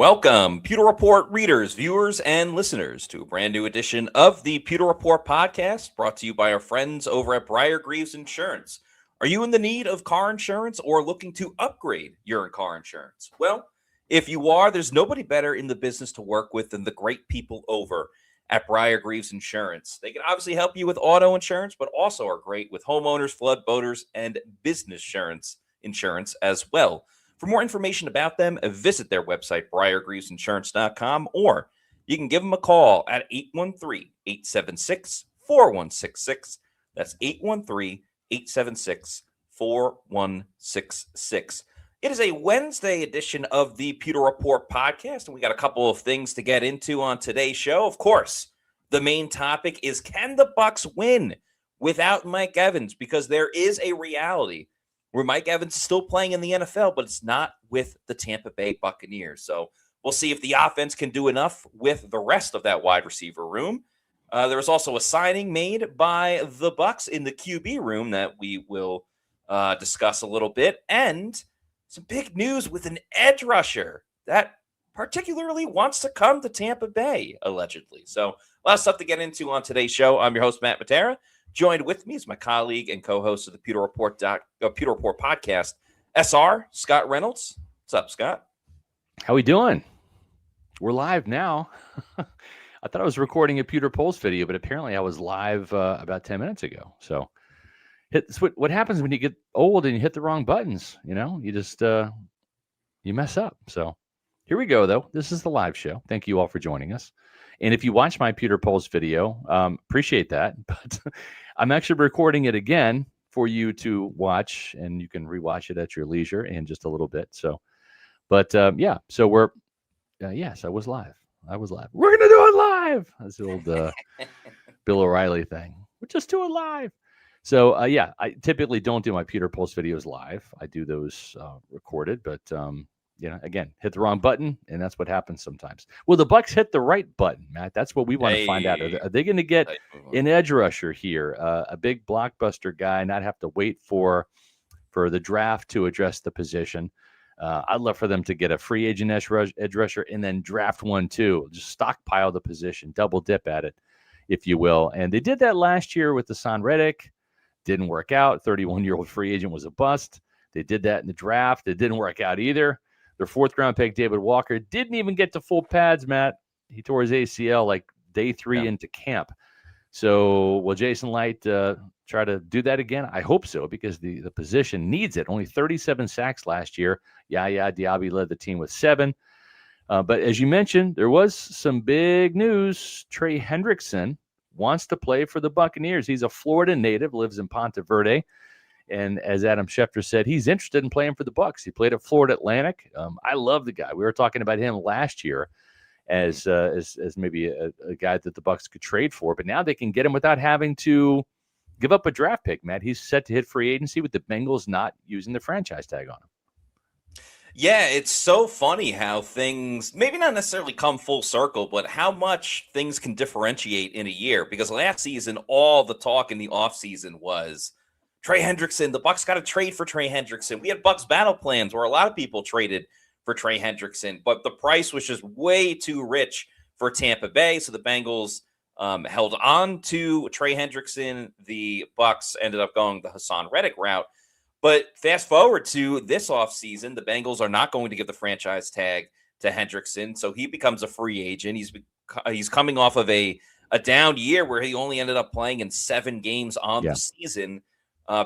Welcome, Pewter Report readers, viewers, and listeners to a brand new edition of the Pewter Report podcast brought to you by our friends over at Brier Grieves Insurance. Are you in the need of car insurance or looking to upgrade your car insurance? Well, if you are, there's nobody better in the business to work with than the great people over at Brier Grieves Insurance. They can obviously help you with auto insurance, but also are great with homeowners, flood, boaters, and business insurance as well. For more information about them, visit their website, briergrievesinsurance.com, or you can give them a call at 813-876-4166. That's 813-876-4166. It is a Wednesday edition of the Pewter Report podcast, and we got a couple of things to get into on today's show. Of course, the main topic is, can the Bucs win without Mike Evans? Because there is a reality where Mike Evans is still playing in the NFL, but it's not with the Tampa Bay Buccaneers. So we'll see if the offense can do enough with the rest of that wide receiver room. There was also a signing made by the Bucs in the QB room that we will discuss a little bit, and some big news with an edge rusher that particularly wants to come to Tampa Bay, allegedly. So a lot of stuff to get into on today's show. I'm your host, Matt Matera. Joined with me is my colleague and co-host of the Pewter Report podcast, SR, Scott Reynolds. What's up, Scott? How we doing? We're live now. I thought I was recording a Pewter Polls video, but apparently I was live about 10 minutes ago. So what happens when you get old and you hit the wrong buttons, you just you mess up. So here we go, though. This is the live show. Thank you all for joining us. And if you watch my Pewter Polls video, appreciate that. But I'm actually recording it again for you to watch, and you can rewatch it at your leisure in just a little bit. So, but yeah, so we're, yes, I was live. We're going to do it live. That's the old Bill O'Reilly thing. We're just doing live. So, yeah, I typically don't do my Pewter Polls videos live. I do those recorded, but again, hit the wrong button, and that's what happens sometimes. Well, the Bucs hit the right button, Matt. That's what we want to find out. Are they going to get an edge rusher here, a big blockbuster guy, not have to wait for the draft to address the position? I'd love for them to get a free agent edge rusher and then draft one too. Just stockpile the position, double dip at it, if you will. And they did that last year with Hassan Reddick. Didn't work out. 31-year-old free agent was a bust. They did that in the draft. It didn't work out either. Their fourth-round pick, David Walker, didn't even get to full pads, Matt. He tore his ACL like day 3 into camp. So will Jason Light try to do that again? I hope so, because the position needs it. Only 37 sacks last year. Diaby led the team with 7. But as you mentioned, there was some big news. Trey Hendrickson wants to play for the Buccaneers. He's a Florida native, lives in Ponte Verde. And as Adam Schefter said, he's interested in playing for the Bucs. He played at Florida Atlantic. I love the guy. We were talking about him last year as maybe a guy that the Bucs could trade for, but now they can get him without having to give up a draft pick, Matt. He's set to hit free agency with the Bengals not using the franchise tag on him. Yeah, it's so funny how things maybe not necessarily come full circle, but how much things can differentiate in a year. Because last season, all the talk in the offseason was Trey Hendrickson. The Bucs got to trade for Trey Hendrickson. We had Bucs battle plans where a lot of people traded for Trey Hendrickson, but the price was just way too rich for Tampa Bay. So the Bengals held on to Trey Hendrickson. The Bucs ended up going the Hassan Reddick route. But fast forward to this offseason, the Bengals are not going to give the franchise tag to Hendrickson, so he becomes a free agent. He's coming off of a down year where he only ended up playing in 7 games on the season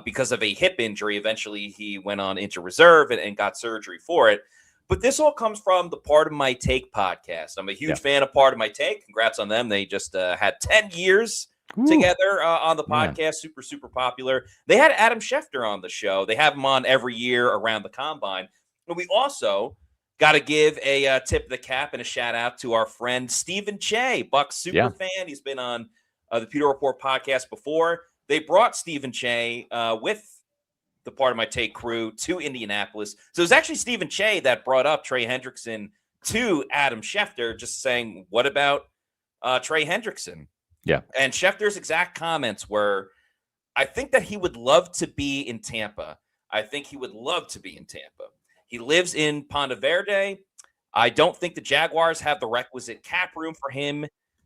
because of a hip injury. Eventually, he went on injured reserve and got surgery for it. But this all comes from the Part of My Take podcast. I'm a huge fan of Part of My Take. Congrats on them. They just had 10 years together on the podcast. Super, super popular. They had Adam Schefter on the show. They have him on every year around the combine. And we also got to give a tip of the cap and a shout out to our friend Stephen Che, Bucs super fan. He's been on the Pewter Report podcast before. They brought Stephen Che with the Part of My Take crew to Indianapolis. So it was actually Stephen Che that brought up Trey Hendrickson to Adam Schefter, just saying, what about Trey Hendrickson? Yeah. And Schefter's exact comments were, I think that he would love to be in Tampa. He lives in Ponte Verde. I don't think the Jaguars have the requisite cap room for him.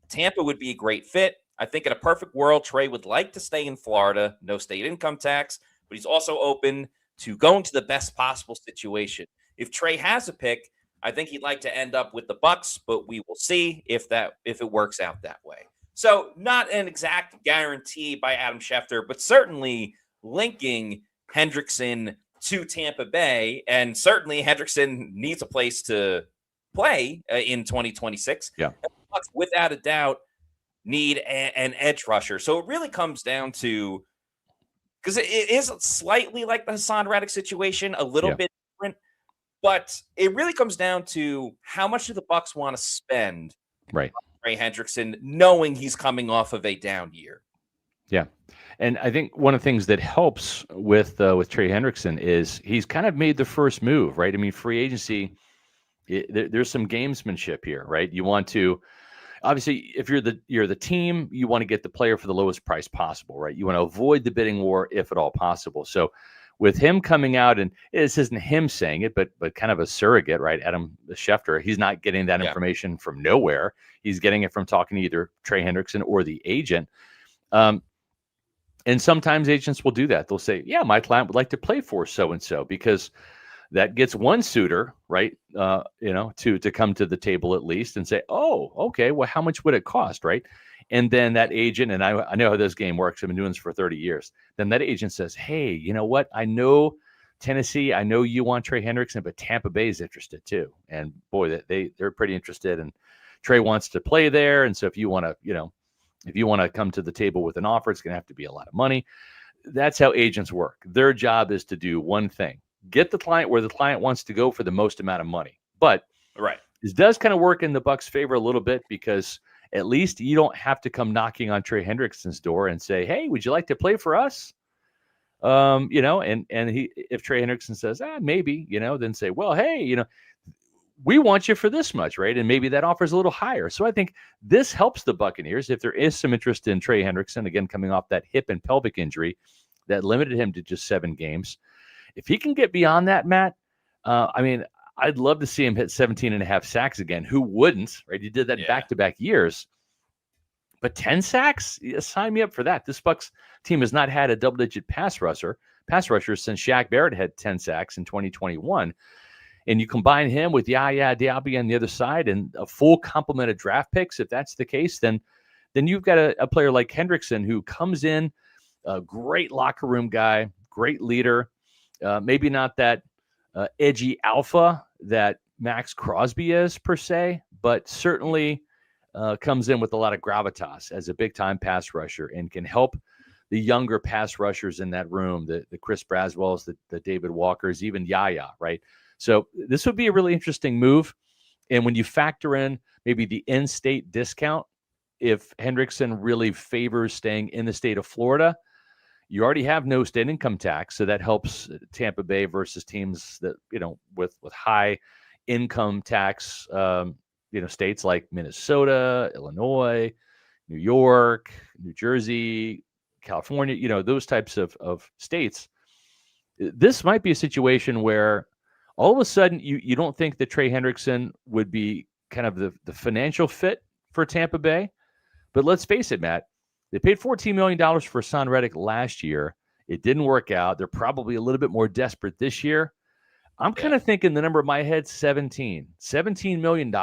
Tampa would be a great fit. I think in a perfect world, Trey would like to stay in Florida, no state income tax, but he's also open to going to the best possible situation. If Trey has a pick, I think he'd like to end up with the Bucs, but we will see if it works out that way. So not an exact guarantee by Adam Schefter, but certainly linking Hendrickson to Tampa Bay, and certainly Hendrickson needs a place to play in 2026. Yeah, and the Bucs, without a doubt, need an edge rusher. So it really comes down to, because it is slightly like the Hassan Reddick situation, a little bit different, but it really comes down to how much do the Bucs want to spend right. on Trey Hendrickson, knowing he's coming off of a down year. Yeah. And I think one of the things that helps with Trey Hendrickson is he's kind of made the first move, right? I mean, free agency, there's some gamesmanship here, right? You want to, obviously, if you're the team, you want to get the player for the lowest price possible, right? You want to avoid the bidding war if at all possible. So with him coming out, and this isn't him saying it, but kind of a surrogate, right? Adam Schefter, he's not getting that information from nowhere. He's getting it from talking to either Trey Hendrickson or the agent. And sometimes agents will do that. They'll say, yeah, my client would like to play for so-and-so, because that gets one suitor, right, to come to the table at least and say, oh, okay, well, how much would it cost, right? And then that agent, and I know how this game works. I've been doing this for 30 years. Then that agent says, hey, you know what? I know Tennessee, I know you want Trey Hendrickson, but Tampa Bay is interested too. And boy, they're pretty interested. And Trey wants to play there. And so if you want to come to the table with an offer, it's going to have to be a lot of money. That's how agents work. Their job is to do one thing: get the client where the client wants to go for the most amount of money. But this does kind of work in the Bucs' favor a little bit, because at least you don't have to come knocking on Trey Hendrickson's door and say, hey, would you like to play for us? And if Trey Hendrickson says, maybe, then say, well, hey, we want you for this much, right? And maybe that offer's a little higher. So I think this helps the Buccaneers if there is some interest in Trey Hendrickson, again, coming off that hip and pelvic injury that limited him to just 7 games. If he can get beyond that, Matt, I'd love to see him hit 17.5 sacks again. Who wouldn't, right? He did that back-to-back years. But 10 sacks? Sign me up for that. This Bucs team has not had a double-digit pass rusher since Shaq Barrett had 10 sacks in 2021. And you combine him with Diaby on the other side and a full complement of draft picks, if that's the case, then you've got a player like Hendrickson who comes in, a great locker room guy, great leader, maybe not that edgy alpha that Max Crosby is per se, but certainly comes in with a lot of gravitas as a big-time pass rusher and can help the younger pass rushers in that room, the Chris Braswells, the David Walkers, even Yaya, right? So this would be a really interesting move. And when you factor in maybe the in-state discount, if Hendrickson really favors staying in the state of Florida, you already have no state income tax. So that helps Tampa Bay versus teams that, with high income tax, states like Minnesota, Illinois, New York, New Jersey, California, those types of states. This might be a situation where all of a sudden you don't think that Trey Hendrickson would be kind of the financial fit for Tampa Bay. But let's face it, Matt, they paid $14 million for Hassan Reddick last year. It didn't work out. They're probably a little bit more desperate this year. I'm kind of thinking the number in my head, $17 million.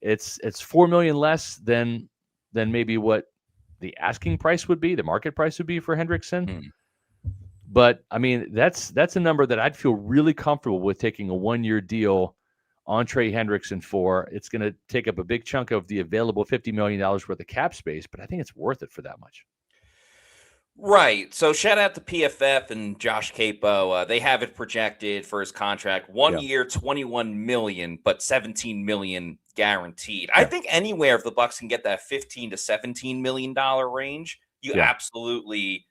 It's $4 million less than maybe what the asking price would be, the market price would be for Hendrickson. But I mean, that's a number that I'd feel really comfortable with taking a 1-year deal on Trey Hendrickson for. It's going to take up a big chunk of the available $50 million worth of cap space, but I think it's worth it for that much. Right. So shout out to PFF and Josh Capo. They have it projected for his contract 1 year, $21 million, but $17 million guaranteed. I think anywhere if the Bucs can get that $15 to $17 million range, you absolutely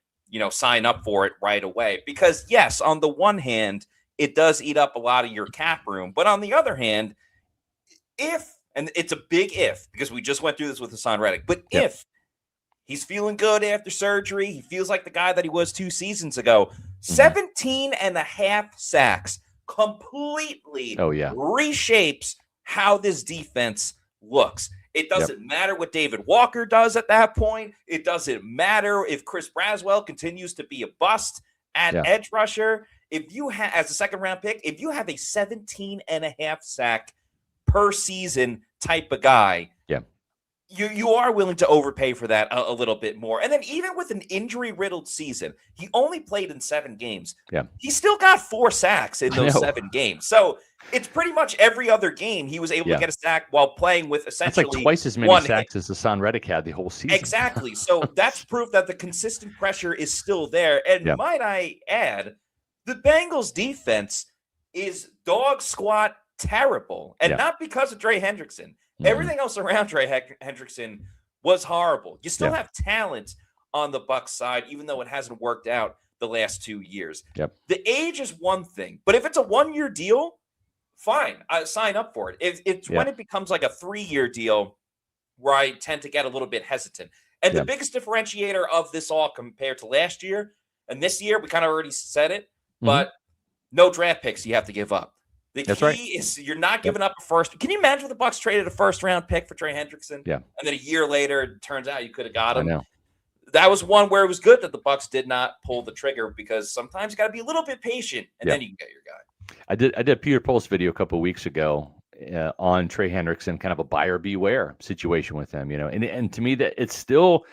sign up for it right away. Because yes, on the one hand, it does eat up a lot of your cap room. But on the other hand, and it's a big if, because we just went through this with Hassan Reddick, but if he's feeling good after surgery, he feels like the guy that he was 2 seasons ago, 17.5 sacks, completely Oh, yeah. reshapes how this defense looks. It doesn't matter what David Walker does at that point. It doesn't matter if Chris Braswell continues to be a bust at edge rusher. If you have, as a second-round pick, if you have a 17.5 sack per season type of guy, you are willing to overpay for that a little bit more. And then even with an injury-riddled season, he only played in 7 games. He still got 4 sacks in those 7 games. So it's pretty much every other game he was able to get a sack while playing with essentially that's like twice as many sacks as Hassan Reddick had the whole season. Exactly. So that's proof that the consistent pressure is still there. And might I add, the Bengals defense is dog squat terrible. And not because of Trey Hendrickson. Everything else around Trey Hendrickson was horrible. You still have talent on the Bucs side, even though it hasn't worked out the last 2 years. The age is one thing, but if it's a 1-year deal, fine. I sign up for it. It's when it becomes like a 3-year deal where I tend to get a little bit hesitant. And the biggest differentiator of this all compared to last year and this year, we kind of already said it, but no draft picks you have to give up. The key is you're not giving up a first. Can you imagine if the Bucs traded a first-round pick for Trey Hendrickson? And then a year later, it turns out you could have got him. That was one where it was good that the Bucs did not pull the trigger, because sometimes you got to be a little bit patient, and then you can get your guy. I did a Pewter Pulse video a couple of weeks ago on Trey Hendrickson, kind of a buyer beware situation with him, and to me that it's still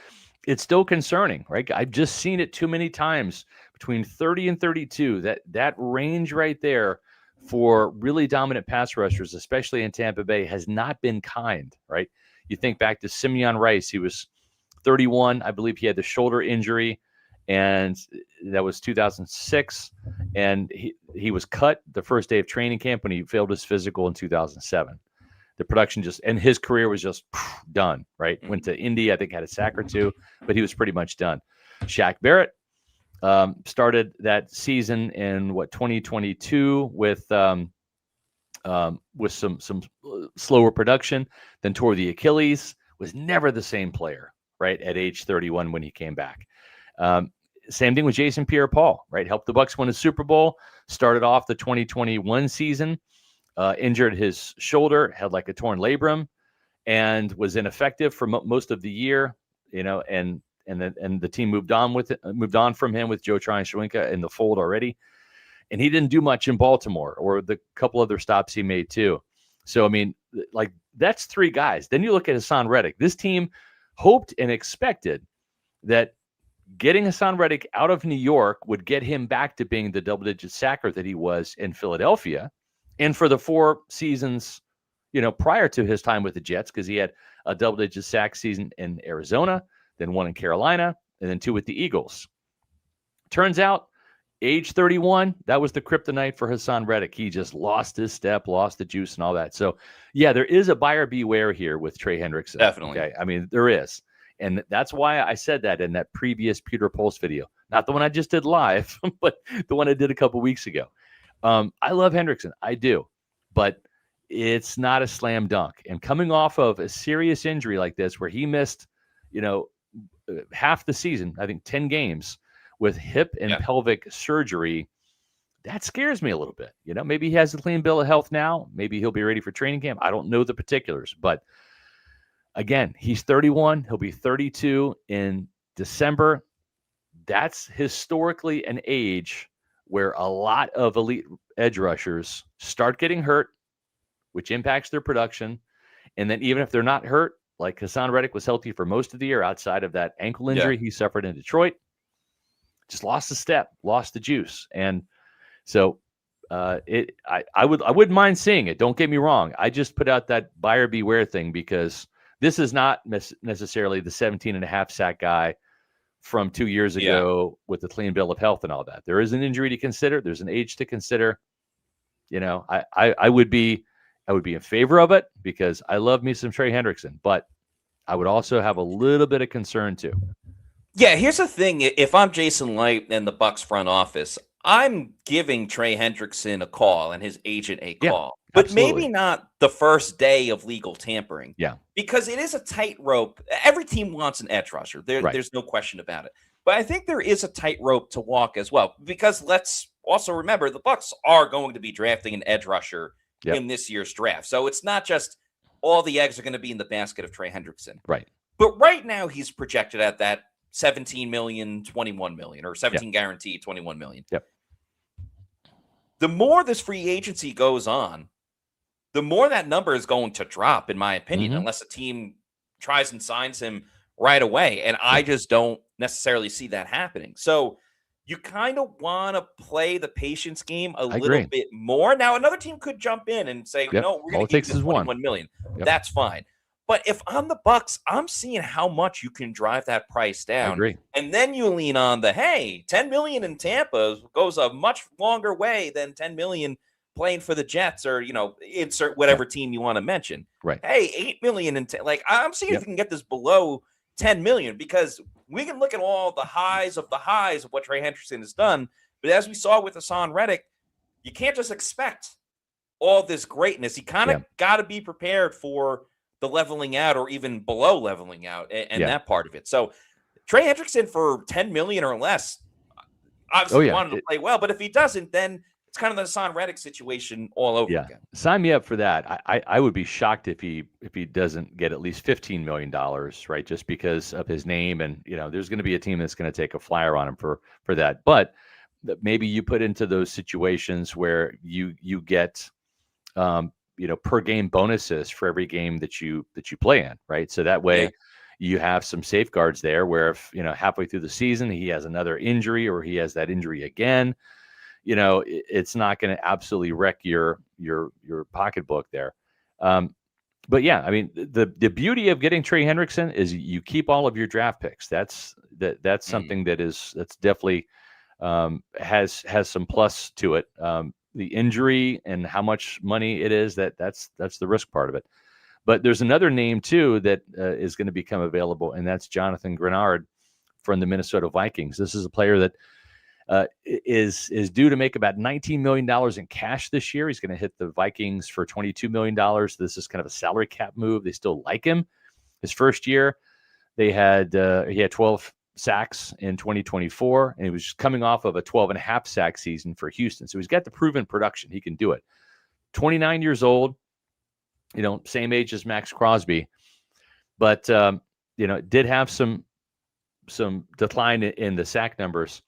concerning, right? I've just seen it too many times between 30 and 32, that range right there for really dominant pass rushers, especially in Tampa Bay, has not been kind, right? You think back to Simeon Rice. He was 31. I believe he had the shoulder injury, and that was 2006. And he was cut the first day of training camp when he failed his physical in 2007. The production and his career was just done, right? Went to Indy, I think had a sack or 2, but he was pretty much done. Shaq Barrett started that season in 2022 with some slower production, then tore the Achilles, was never the same player, right? At age 31 when he came back. Same thing with Jason Pierre-Paul, right? Helped the Bucs win a Super Bowl, started off the 2021 season, injured his shoulder, had like a torn labrum, and was ineffective for most of the year, and the team moved on from him with Joe Tryon-Shoyinka in the fold already. And he didn't do much in Baltimore or the couple other stops he made too. So, I mean, like that's 3 guys. Then you look at Hassan Reddick. This team hoped and expected that getting Hassan Reddick out of New York would get him back to being the double-digit sacker that he was in Philadelphia. And for the 4 seasons, prior to his time with the Jets, because he had a double-digit sack season in Arizona, then 1 in Carolina, and then 2 with the Eagles. Turns out, age 31, that was the kryptonite for Hassan Reddick. He just lost his step, lost the juice and all that. So, yeah, there is a buyer beware here with Trey Hendrickson. Definitely. Okay? I mean, there is. And that's why I said that in that previous Pewter Pulse video. Not the one I just did live, but the one I did a couple weeks ago. I love Hendrickson. I do. But it's not a slam dunk. And coming off of a serious injury like this where he missed, half the season, I think 10 games with hip and pelvic surgery, that scares me a little bit. Maybe he has a clean bill of health now. Maybe he'll be ready for training camp. I don't know the particulars, but again, he's 31. He'll be 32 in December. That's historically an age where a lot of elite edge rushers start getting hurt, which impacts their production. And then even if they're not hurt, like Hassan Reddick was healthy for most of the year outside of that ankle injury he suffered in Detroit, just lost the step, lost the juice. And so I wouldn't mind seeing it. Don't get me wrong. I just put out that buyer beware thing because this is not necessarily the 17.5 sack guy from 2 years ago with the clean bill of health and all that. There is an injury to consider. There's an age to consider. I would be in favor of it because I love me some Trey Hendrickson, but I would also have a little bit of concern too. Yeah, here's the thing. If I'm Jason Light and the Bucs front office, I'm giving Trey Hendrickson a call and his agent a call. But absolutely. Maybe not the first day of legal tampering. Yeah. Because it is a tightrope. Every team wants an edge rusher. There's no question about it. But I think there is a tightrope to walk as well. Because let's also remember the Bucs are going to be drafting an edge rusher Yep. in this year's draft. So it's not just all the eggs are going to be in the basket of Trey Hendrickson. Right. But right now he's projected at that 17 million, 21 million, or 17 guaranteed, 21 million. Yep. The more this free agency goes on, the more that number is going to drop, in my opinion, unless a team tries and signs him right away. And I just don't necessarily see that happening. So you kind of want to play the patience game a little bit more. Now, another team could jump in and say, no, we're going to give you 21 million. That's fine. But if I'm the Bucs, I'm seeing how much you can drive that price down. And then you lean on the, hey, 10 million in Tampa goes a much longer way than 10 million playing for the Jets, or, insert whatever team you want to mention. Right. Hey, 8 million in I'm seeing if you can get this below 10 million, because we can look at all the highs of what Trey Hendrickson has done. But as we saw with Hassan Reddick, you can't just expect all this greatness. You kind of got to be prepared for the leveling out, or even below leveling out, and that part of it. So Trey Hendrickson for 10 million or less, obviously wanted to play well, but if he doesn't, then it's kind of the Hassan Reddick situation all over again. Sign me up for that. I would be shocked if he doesn't get at least $15 million, right? Just because of his name, and there's going to be a team that's going to take a flyer on him for that. But maybe you put into those situations where you get per game bonuses for every game that you play in, right? So that way you have some safeguards there, where if halfway through the season he has another injury, or he has that injury again, it's not going to absolutely wreck your pocketbook there. But yeah, I mean, the beauty of getting Trey Hendrickson is you keep all of your draft picks. That's something that's definitely has some plus to it. The injury and how much money it is, that's the risk part of it. But there's another name too that is going to become available, and that's Jonathan Greenard from the Minnesota Vikings. This is a player that is due to make about $19 million in cash this year. He's going to hit the Vikings for $22 million. This is kind of a salary cap move. They still like him. His first year, he had 12 sacks in 2024, and he was coming off of a 12.5 sack season for Houston. So he's got the proven production. He can do it. 29 years old, same age as Max Crosby, but did have some decline in the sack numbers.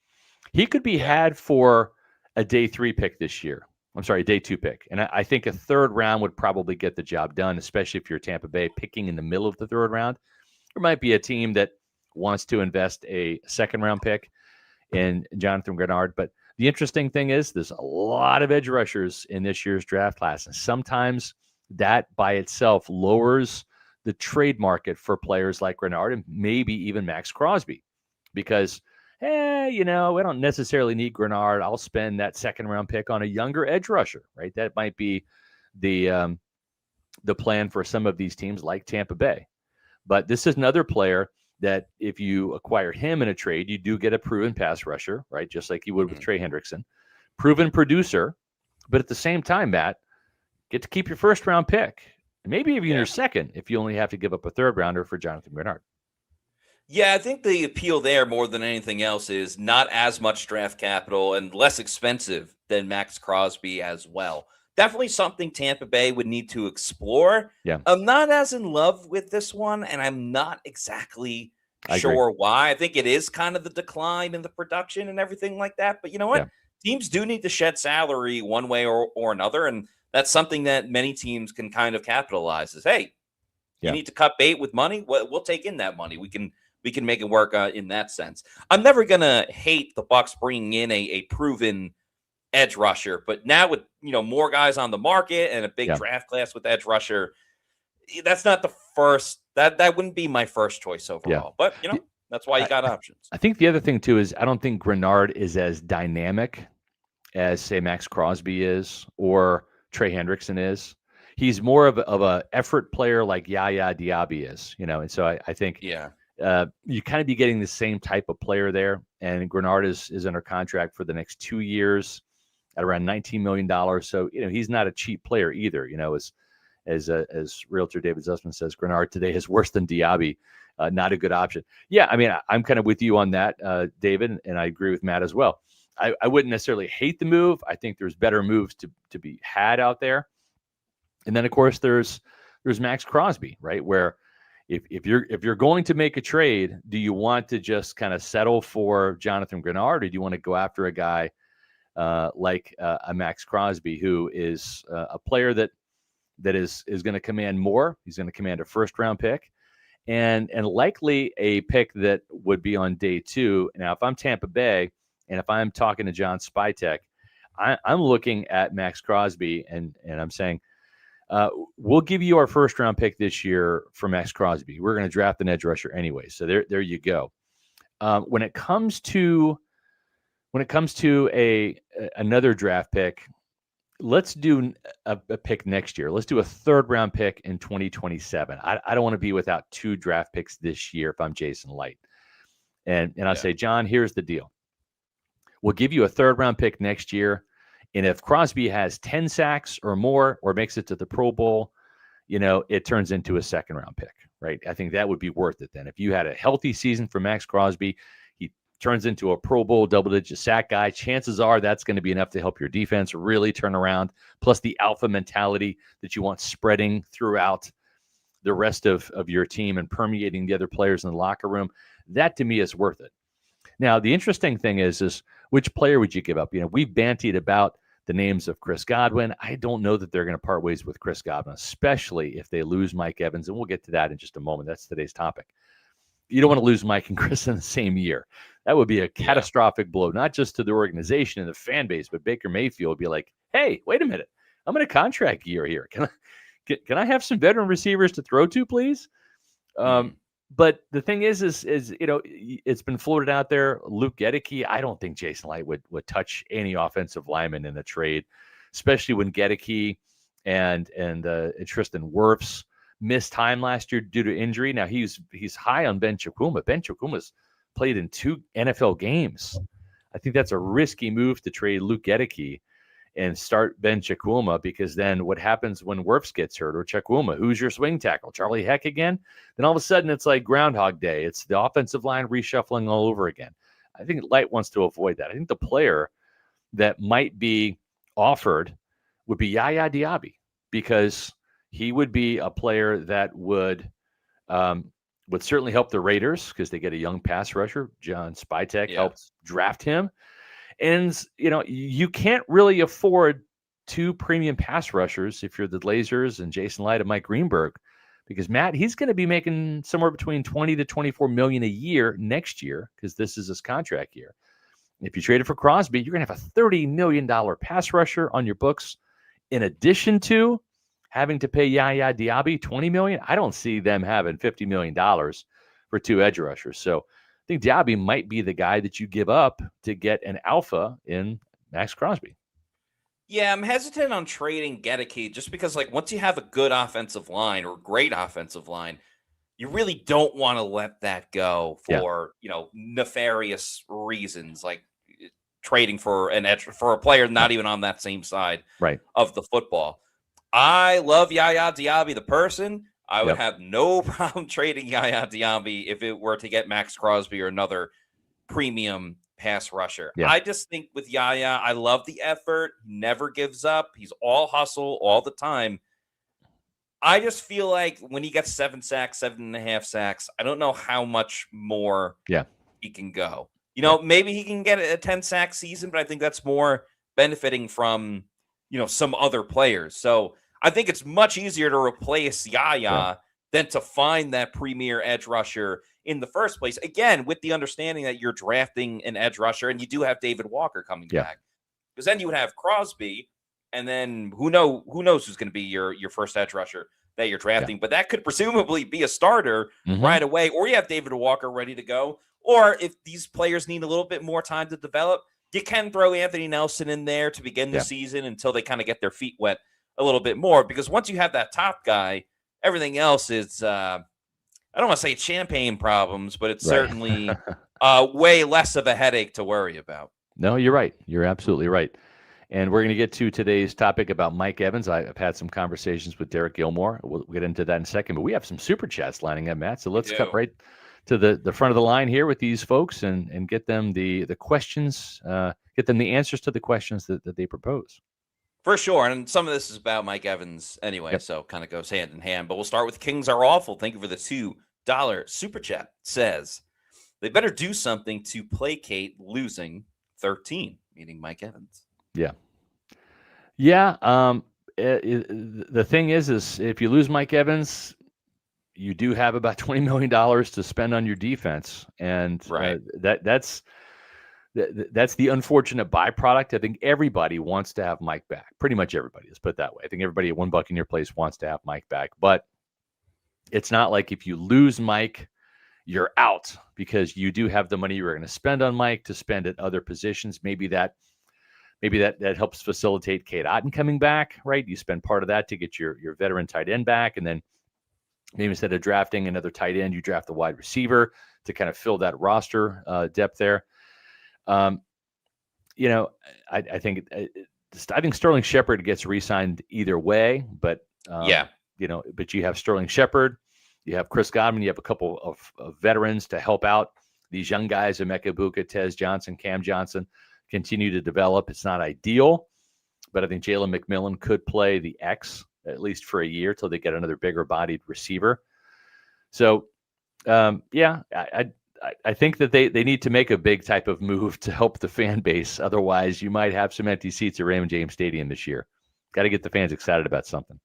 He could be had for a day 3 pick this year. I'm sorry, a day 2 pick. And I think a third round would probably get the job done, especially if you're Tampa Bay picking in the middle of the third round. There might be a team that wants to invest a second round pick in Jonathan Greenard. But the interesting thing is there's a lot of edge rushers in this year's draft class. And sometimes that by itself lowers the trade market for players like Greenard and maybe even Max Crosby, because we don't necessarily need Greenard. I'll spend that second round pick on a younger edge rusher, right? That might be the plan for some of these teams like Tampa Bay. But this is another player that if you acquire him in a trade, you do get a proven pass rusher, right? Just like you would with Trey Hendrickson. Proven producer, but at the same time, Matt, get to keep your first round pick. And maybe even your second if you only have to give up a third rounder for Jonathan Greenard. Yeah, I think the appeal there more than anything else is not as much draft capital and less expensive than Max Crosby as well. Definitely something Tampa Bay would need to explore. Yeah. I'm not as in love with this one, and I'm not exactly sure why. I think it is kind of the decline in the production and everything like that. But you know what? Yeah. Teams do need to shed salary one way or another, and that's something that many teams can kind of capitalize. Is hey, you need to cut bait with money. We'll take in that money. We can make it work in that sense. I'm never gonna hate the Bucs bringing in a proven edge rusher, but now with more guys on the market and a big draft class with edge rusher, that's not the first. That wouldn't be my first choice overall. But that's why you got options. I think the other thing too is I don't think Greenard is as dynamic as say Max Crosby is or Trey Hendrickson is. He's more of a effort player like Yaya Diaby is, and so I think you kind of be getting the same type of player there. And Greenard is under contract for the next 2 years at around $19 million. So, he's not a cheap player either. As realtor David Zussman says, Greenard today is worse than Diaby. Not a good option. Yeah, I mean, I'm kind of with you on that, David, and I agree with Matt as well. I wouldn't necessarily hate the move. I think there's better moves to be had out there. And then of course there's Max Crosby, right? Where if you're going to make a trade, do you want to just kind of settle for Jonathan Greenard, or do you want to go after a guy like a Max Crosby, who is a player that is going to command more? He's going to command a first-round pick, and likely a pick that would be on day 2. Now, if I'm Tampa Bay and if I'm talking to John Spytek, I'm looking at Max Crosby and I'm saying, we'll give you our first-round pick this year for Max Crosby. We're going to draft an edge rusher anyway, so there you go. When it comes to another draft pick, let's do a pick next year. Let's do a 3rd-round pick in 2027. I don't want to be without 2 draft picks this year if I'm Jason Light. And I'll say, John, here's the deal. We'll give you a 3rd-round pick next year, and if Crosby has 10 sacks or more or makes it to the Pro Bowl, it turns into a 2nd-round pick, right? I think that would be worth it then. If you had a healthy season for Max Crosby, he turns into a Pro Bowl double-digit sack guy, chances are that's going to be enough to help your defense really turn around, plus the alpha mentality that you want spreading throughout the rest of your team and permeating the other players in the locker room. That, to me, is worth it. Now, the interesting thing is which player would you give up? We've bantied about the names of Chris Godwin. I don't know that they're going to part ways with Chris Godwin, especially if they lose Mike Evans, and we'll get to that in just a moment. That's today's topic. You don't want to lose Mike and Chris in the same year. That would be a catastrophic blow, not just to the organization and the fan base, but Baker Mayfield would be like, hey, wait a minute. I'm in a contract year here. Can I have some veteran receivers to throw to, please? But the thing is it's been floated out there. Luke Gedeke, I don't think Jason Light would touch any offensive lineman in a trade, especially when Gedeke and Tristan Wirfs missed time last year due to injury. Now he's high on Ben Chakuma. Ben Chakuma's played in 2 NFL games. I think that's a risky move to trade Luke Gedeke and start Ben Chakuma, because then what happens when Wirfs gets hurt or Chakuma? Who's your swing tackle? Charlie Heck again? Then all of a sudden it's like Groundhog Day. It's the offensive line reshuffling all over again. I think Light wants to avoid that. I think the player that might be offered would be Yaya Diaby, because he would be a player that would certainly help the Raiders because they get a young pass rusher. John Spytek helps draft him. And, you can't really afford 2 premium pass rushers if you're the Blazers and Jason Light and Mike Greenberg, because Matt, he's going to be making somewhere between $20 to $24 million a year next year, because this is his contract year. If you traded for Crosby, you're going to have a $30 million pass rusher on your books, in addition to having to pay Yaya Diaby $20 million. I don't see them having $50 million for 2 edge rushers. So I think Diaby might be the guy that you give up to get an alpha in Max Crosby. Yeah, I'm hesitant on trading Gedeke just because, once you have a good offensive line or great offensive line, you really don't want to let that go for, nefarious reasons, like trading for an edge for a player not even on that same side of the football. I love Yaya Diaby, the person. I would have no problem trading Yaya Diaby if it were to get Max Crosby or another premium pass rusher. I just think with Yaya, I love the effort. Never gives up. He's all hustle all the time. I just feel like when he gets 7 sacks, 7.5 sacks, I don't know how much more he can go. Maybe he can get a 10-sack season, but I think that's more benefiting from, some other players. So I think it's much easier to replace Yaya than to find that premier edge rusher in the first place. Again, with the understanding that you're drafting an edge rusher, and you do have David Walker coming back, because then you would have Crosby, and then who knows who's going to be your first edge rusher that you're drafting. But that could presumably be a starter right away, or you have David Walker ready to go. Or if these players need a little bit more time to develop, you can throw Anthony Nelson in there to begin the season until they kind of get their feet wet a little bit more, because once you have that top guy, everything else is, I don't want to say champagne problems, but it's certainly way less of a headache to worry about. No, you're right. You're absolutely right. And we're going to get to today's topic about Mike Evans. I've had some conversations with Derek Gilmore. We'll get into that in a second, but we have some super chats lining up, Matt. So let's cut right to the front of the line here with these folks and get them the questions get them the answers to the questions that they propose. For sure. And some of this is about Mike Evans anyway, Yep. so kind of goes hand in hand. But we'll start with Kings Are Awful. Thank you for the $2 super chat. Says, they better do something to placate losing 13, meaning Mike Evans. Yeah. Yeah. The thing is if you lose Mike Evans, you do have about $20 million to spend on your defense. And Right. That's the unfortunate byproduct. I think everybody wants to have Mike back. Pretty much everybody, let's put it that way. I think everybody at one Buccaneer place wants to have Mike back. But it's not like if you lose Mike, you're out, because you do have the money you were going to spend on Mike to spend at other positions. Maybe that helps facilitate Cade Otton coming back, right? You spend part of that to get your veteran tight end back, and then maybe instead of drafting another tight end, you draft a wide receiver to kind of fill that roster depth there. I think Sterling Shepard gets re-signed either way, but but you have Sterling Shepard, you have Chris Godwin, you have a couple of veterans to help out these young guys, Emeka Egbuka, Tez Johnson, Cam Johnson, continue to develop. It's not ideal, but I think Jalen McMillan could play the X at least for a year till they get another bigger bodied receiver. So, I think that they need to make a big type of move to help the fan base. Otherwise, you might have some empty seats at Raymond James Stadium this year. Got to get the fans excited about something.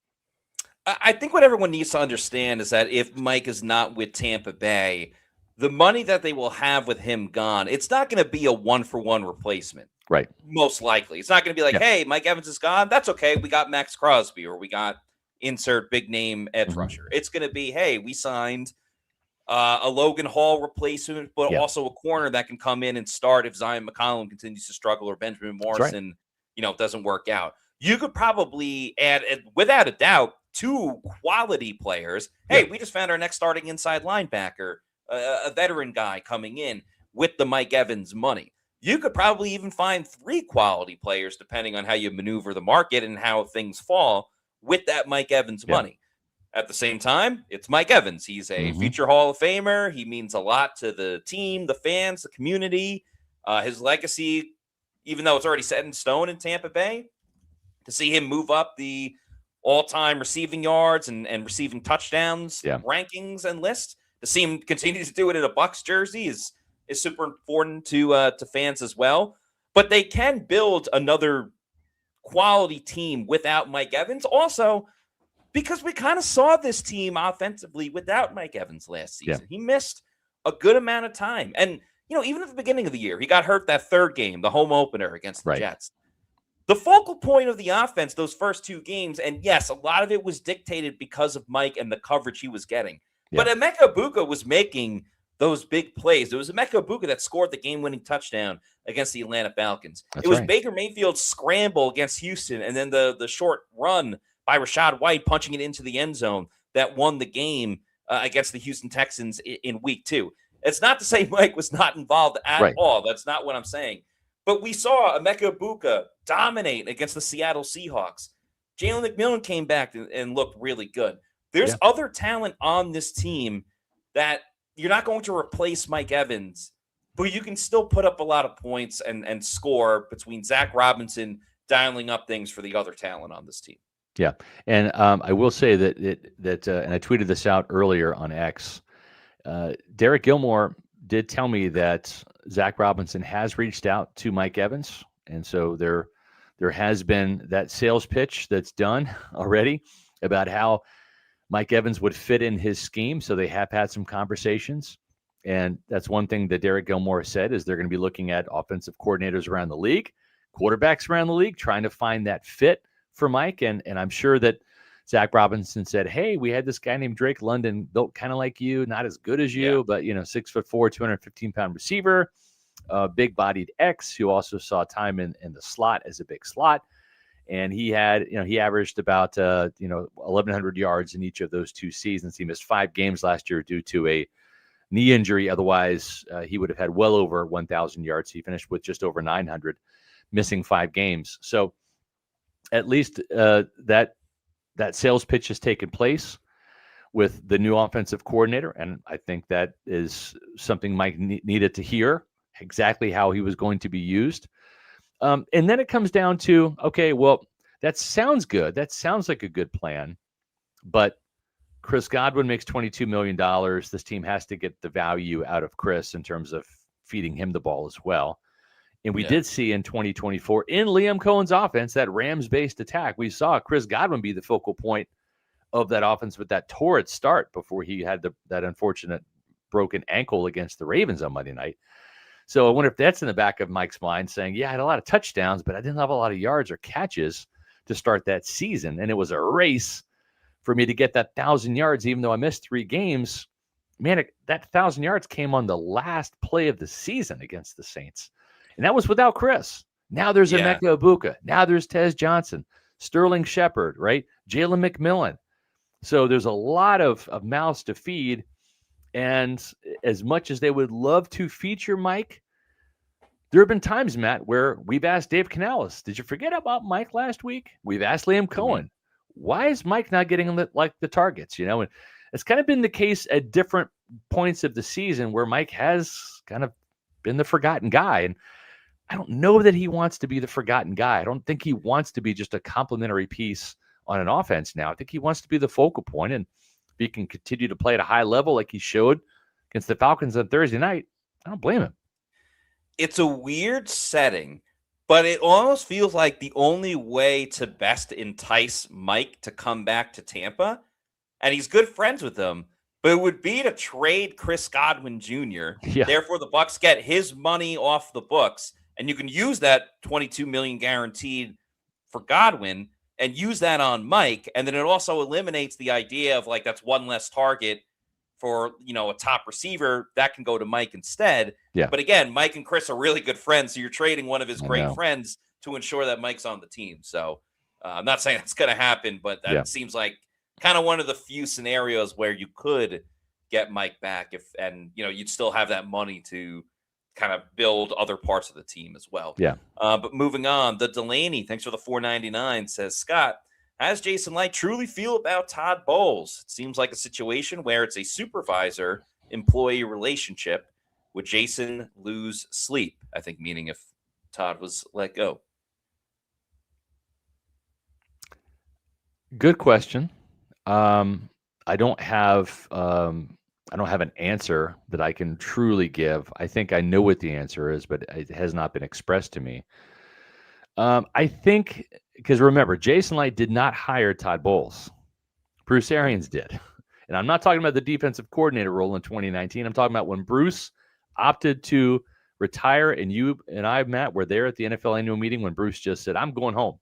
I think what everyone needs to understand is that if Mike is not with Tampa Bay, the money that they will have with him gone, it's not going to be a 1-for-1 replacement. Right. Most likely. It's not going to be like, hey, Mike Evans is gone. That's okay. We got Max Crosby, or we got insert big name edge rusher. It's going to be, hey, we signed a Logan Hall replacement, but also a corner that can come in and start if Zion McCollum continues to struggle or Benjamin Morrison, doesn't work out. You could probably add, without a doubt, 2 quality players. Hey, we just found our next starting inside linebacker, a veteran guy coming in with the Mike Evans money. You could probably even find 3 quality players, depending on how you maneuver the market and how things fall, with that Mike Evans money. At the same time, it's Mike Evans. He's a future Hall of Famer. He means a lot to the team, the fans, the community. His legacy, even though it's already set in stone in Tampa Bay, to see him move up the all-time receiving yards and receiving touchdowns rankings and lists, to see him continue to do it in a Bucs jersey is super important to fans as well. But they can build another quality team without Mike Evans. Also, because we kind of saw this team offensively without Mike Evans last season. He missed a good amount of time. And, even at the beginning of the year, he got hurt that third game, the home opener against the Jets. The focal point of the offense, those first 2 games, and yes, a lot of it was dictated because of Mike and the coverage he was getting. But Emeka Egbuka was making those big plays. It was Emeka Egbuka that scored the game-winning touchdown against the Atlanta Falcons. It was Baker Mayfield's scramble against Houston, and then the short run by Rachaad White punching it into the end zone that won the game against the Houston Texans in week 2. It's not to say Mike was not involved at all. That's not what I'm saying. But we saw Emeka Egbuka dominate against the Seattle Seahawks. Jalen McMillan came back and looked really good. There's other talent on this team that you're not going to replace Mike Evans, but you can still put up a lot of points and score between Zach Robinson dialing up things for the other talent on this team. Yeah, and I will say that and I tweeted this out earlier on X. Derek Gilmore did tell me that Zach Robinson has reached out to Mike Evans, and so there has been that sales pitch that's done already about how Mike Evans would fit in his scheme. So they have had some conversations, and that's one thing that Derek Gilmore said is they're going to be looking at offensive coordinators around the league, quarterbacks around the league, trying to find that fit for Mike. And I'm sure that Zach Robinson said, hey, we had this guy named Drake London, built kind of like you, not as good as you, but 6'4", 215-pound receiver, big bodied X who also saw time in the slot as a big slot. And he had, he averaged about 1,100 yards in each of those 2 seasons. He missed 5 games last year due to a knee injury. Otherwise, he would have had well over 1,000 yards. He finished with just over 900, missing 5 games. So at least that sales pitch has taken place with the new offensive coordinator. And I think that is something Mike needed to hear, exactly how he was going to be used. And then it comes down to, okay, well, that sounds good. That sounds like a good plan. But Chris Godwin makes $22 million. This team has to get the value out of Chris in terms of feeding him the ball as well. And we did see in 2024 in Liam Cohen's offense, that Rams-based attack, we saw Chris Godwin be the focal point of that offense with that torrid start before he had that unfortunate broken ankle against the Ravens on Monday night. So I wonder if that's in the back of Mike's mind saying, yeah, I had a lot of touchdowns, but I didn't have a lot of yards or catches to start that season. And it was a race for me to get that 1,000 yards, even though I missed 3 games. Man, that 1,000 yards came on the last play of the season against the Saints. And that was without Chris. Now there's Emeka Ibuka. Now there's Tez Johnson, Sterling Shepard, right? Jalen McMillan. So there's a lot of mouths to feed. And as much as they would love to feature Mike, there have been times, Matt, where we've asked Dave Canales, did you forget about Mike last week? We've asked Liam Cohen, why is Mike not getting the targets? And it's kind of been the case at different points of the season where Mike has kind of been the forgotten guy. And I don't know that he wants to be the forgotten guy. I don't think he wants to be just a complimentary piece on an offense now. I think he wants to be the focal point. And if he can continue to play at a high level like he showed against the Falcons on Thursday night, I don't blame him. It's a weird setting, but it almost feels like the only way to best entice Mike to come back to Tampa, and he's good friends with them, but it would be to trade Chris Godwin Jr. Yeah. Therefore, the Bucs get his money off the books, and you can use that $22 million guaranteed for Godwin and use that on Mike, and then it also eliminates the idea of like that's one less target for a top receiver that can go to Mike instead. Yeah. But again, Mike and Chris are really good friends, so you're trading one of his great friends to ensure that Mike's on the team. So I'm not saying that's going to happen, but that seems like kind of one of the few scenarios where you could get Mike back you'd still have that money to kind of build other parts of the team as well. Yeah. But moving on, the Delaney, thanks for the $4.99, says, Scott, how does Jason Light truly feel about Todd Bowles? It seems like a situation where it's a supervisor-employee relationship. Would Jason lose sleep? I think meaning if Todd was let go. Good question. I don't have an answer that I can truly give. I think I know what the answer is, but it has not been expressed to me. I think because remember, Jason Light did not hire Todd Bowles. Bruce Arians did. And I'm not talking about the defensive coordinator role in 2019. I'm talking about when Bruce opted to retire, and you and I, Matt, were there at the NFL annual meeting when Bruce just said, I'm going home.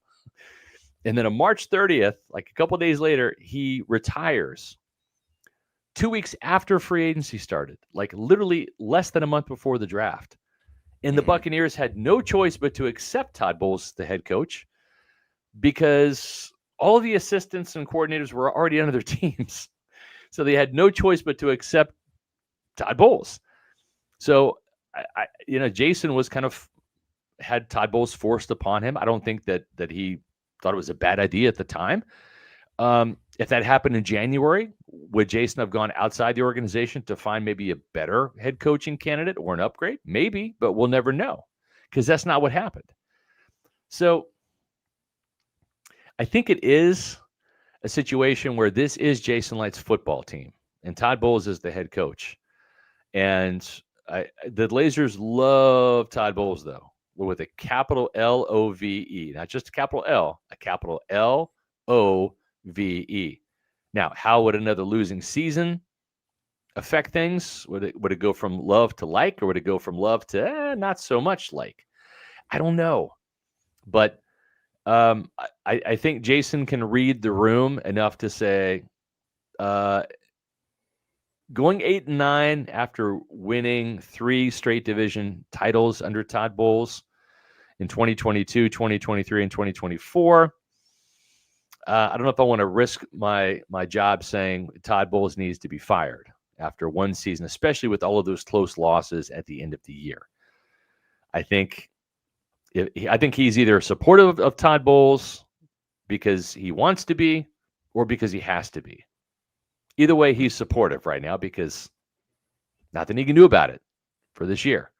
And then on March 30th, like a couple of days later, he retires. 2 weeks after free agency started, like literally less than a month before the draft. And the Buccaneers had no choice but to accept Todd Bowles as the head coach because all the assistants and coordinators were already on their teams. So they had no choice but to accept Todd Bowles. So, Jason was kind of had Todd Bowles forced upon him. I don't think that he thought it was a bad idea at the time. If that happened in January, would Jason have gone outside the organization to find maybe a better head coaching candidate or an upgrade? Maybe, but we'll never know because that's not what happened. So I think it is a situation where this is Jason Light's football team and Todd Bowles is the head coach. And the Blazers love Todd Bowles, though, with a capital L-O-V-E, not just a capital L, a capital L-O-V-E. Now, how would another losing season affect things? Would it go from love to like, or would it go from love to not so much like? I don't know. But I think Jason can read the room enough to say, going 8-9 after winning 3 straight division titles under Todd Bowles in 2022, 2023, and 2024. I don't know if I want to risk my job saying Todd Bowles needs to be fired after one season, especially with all of those close losses at the end of the year. I think he's either supportive of Todd Bowles because he wants to be or because he has to be. Either way, he's supportive right now because nothing he can do about it for this year.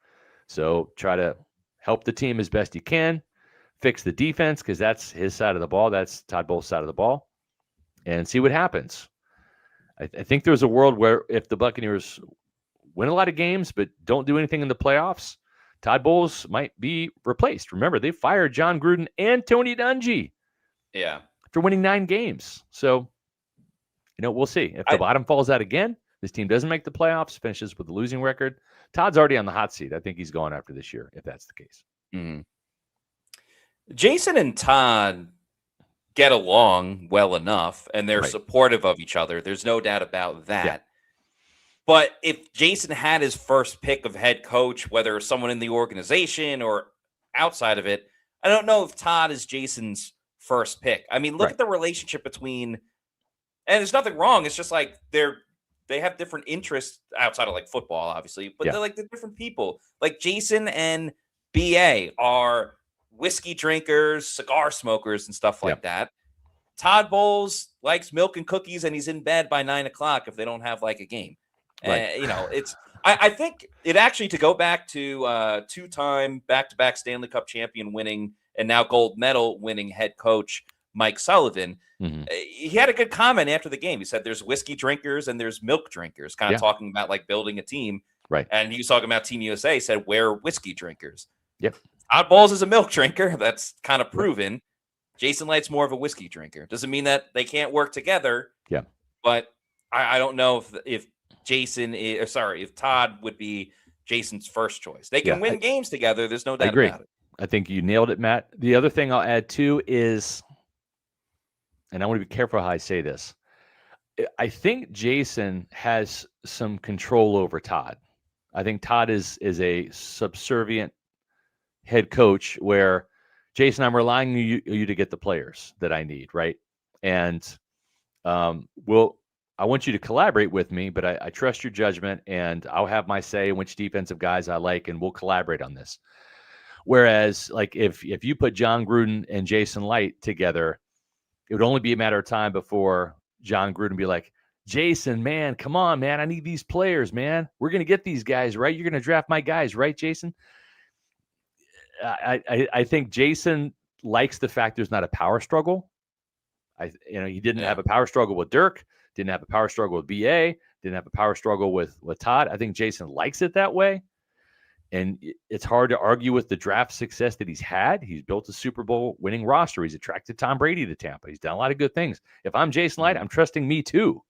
So try to help the team as best he can. fix the defense because that's his side of the ball. That's Todd Bowles' side of the ball, and see what happens. I think there's a world where if the Buccaneers win a lot of games but don't do anything in the playoffs, Todd Bowles might be replaced. Remember, they fired John Gruden and Tony Dungy. Yeah. After winning 9 games. So, we'll see. If the bottom falls out again, this team doesn't make the playoffs, finishes with a losing record, Todd's already on the hot seat. I think he's going after this year, if that's the case. Mm-hmm. Jason and Todd get along well enough, and they're supportive of each other. There's no doubt about that. Yeah. But if Jason had his first pick of head coach, whether it's someone in the organization or outside of it, I don't know if Todd is Jason's first pick. I mean, look at the relationship between, and there's nothing wrong. It's just like they have different interests outside of like football, obviously, but they're different people. Like Jason and BA are whiskey drinkers, cigar smokers, and stuff like that. Todd Bowles likes milk and cookies, and he's in bed by 9:00 if they don't have like a game. It's. I think it actually, to go back to 2-time back-to-back Stanley Cup champion winning and now gold medal winning head coach Mike Sullivan. Mm-hmm. He had a good comment after the game. He said there's whiskey drinkers and there's milk drinkers, kind of talking about like building a team. Right. And he was talking about Team USA, said we're whiskey drinkers. Yep. Todd Bowles is a milk drinker. That's kind of proven. Right. Jason Light's more of a whiskey drinker. Doesn't mean that they can't work together. Yeah. But I don't know if Todd would be Jason's first choice. They can win games together. There's no doubt about it. I think you nailed it, Matt. The other thing I'll add too is, and I want to be careful how I say this, I think Jason has some control over Todd. I think Todd is a subservient head coach where, Jason, I'm relying on you to get the players that I need, right? And I want you to collaborate with me, but I trust your judgment, and I'll have my say in which defensive guys I like, and we'll collaborate on this. Whereas, like, if you put John Gruden and Jason Light together, it would only be a matter of time before John Gruden would be like, Jason, man, come on, man. I need these players, man. We're going to get these guys, right? You're going to draft my guys, right, Jason? I think Jason likes the fact there's not a power struggle. He didn't have a power struggle with Dirk, didn't have a power struggle with BA, didn't have a power struggle with Todd. I think Jason likes it that way. And it's hard to argue with the draft success that he's had. He's built a Super Bowl winning roster. He's attracted Tom Brady to Tampa. He's done a lot of good things. If I'm Jason Light, I'm trusting me too.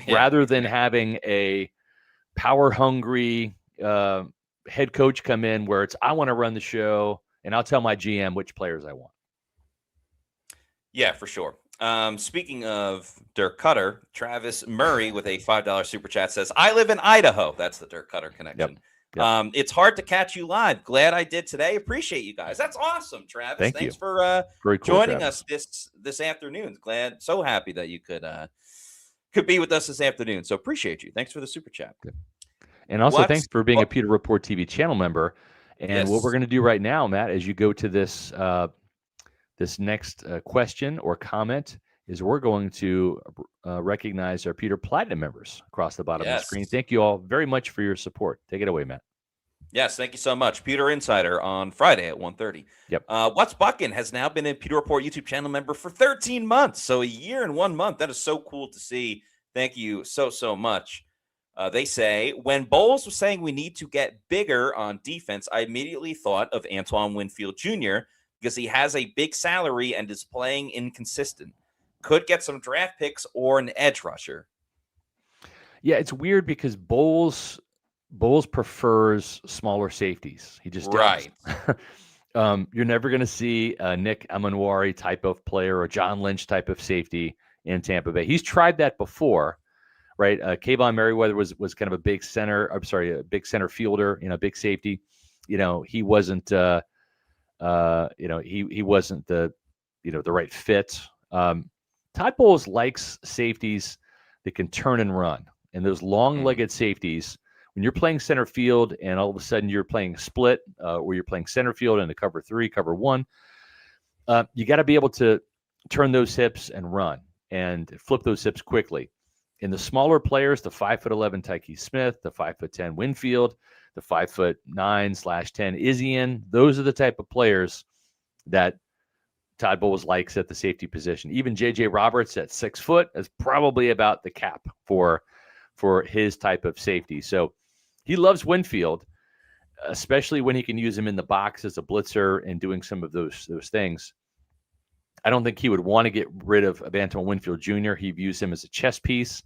Rather than having a power-hungry head coach come in where it's, I want to run the show, and I'll tell my GM which players I want. Yeah, for sure. Speaking of Dirk Cutter, Travis Murray with a $5 super chat says, I live in Idaho. That's the Dirk Cutter connection. Yep. It's hard to catch you live. Glad I did today. Appreciate you guys. That's awesome, Travis. Thanks for joining us this afternoon. So happy that you could be with us this afternoon. So appreciate you. Thanks for the super chat. Good. And also thanks for being a Pewter Report TV channel member. And what we're going to do right now, Matt, as you go to this next question or comment, is we're going to recognize our Pewter Platinum members across the bottom of the screen. Thank you all very much for your support. Take it away, Matt. Yes, thank you so much. Pewter Insider on Friday at 1:30. Yep. What's Buckin' has now been a Pewter Report YouTube channel member for 13 months. So a year and 1 month. That is so cool to see. Thank you so much. They say, when Bowles was saying we need to get bigger on defense, I immediately thought of Antoine Winfield Jr. because he has a big salary and is playing inconsistent. Could get some draft picks or an edge rusher. Yeah, it's weird because Bowles prefers smaller safeties. He just does. You're never going to see a Nick Amanwari type of player or John Lynch type of safety in Tampa Bay. He's tried that before, right? Kayvon Merriweather was kind of a big center. I'm sorry, a big center fielder, big safety. He wasn't. He wasn't the right fit. Todd Bowles likes safeties that can turn and run, and those long-legged safeties. When you're playing center field, and all of a sudden you're playing split, or you're playing center field in a cover 3, cover 1, you got to be able to turn those hips and run and flip those hips quickly. In the smaller players, the 5'11" Tyke Smith, the 5'10" Winfield, the 5'9/10 Isian, those are the type of players that Todd Bowles likes at the safety position. Even J.J. Roberts at 6 foot is probably about the cap for his type of safety. So he loves Winfield, especially when he can use him in the box as a blitzer and doing some of those things. I don't think he would want to get rid of Antoine Winfield Jr. He views him as a chess piece.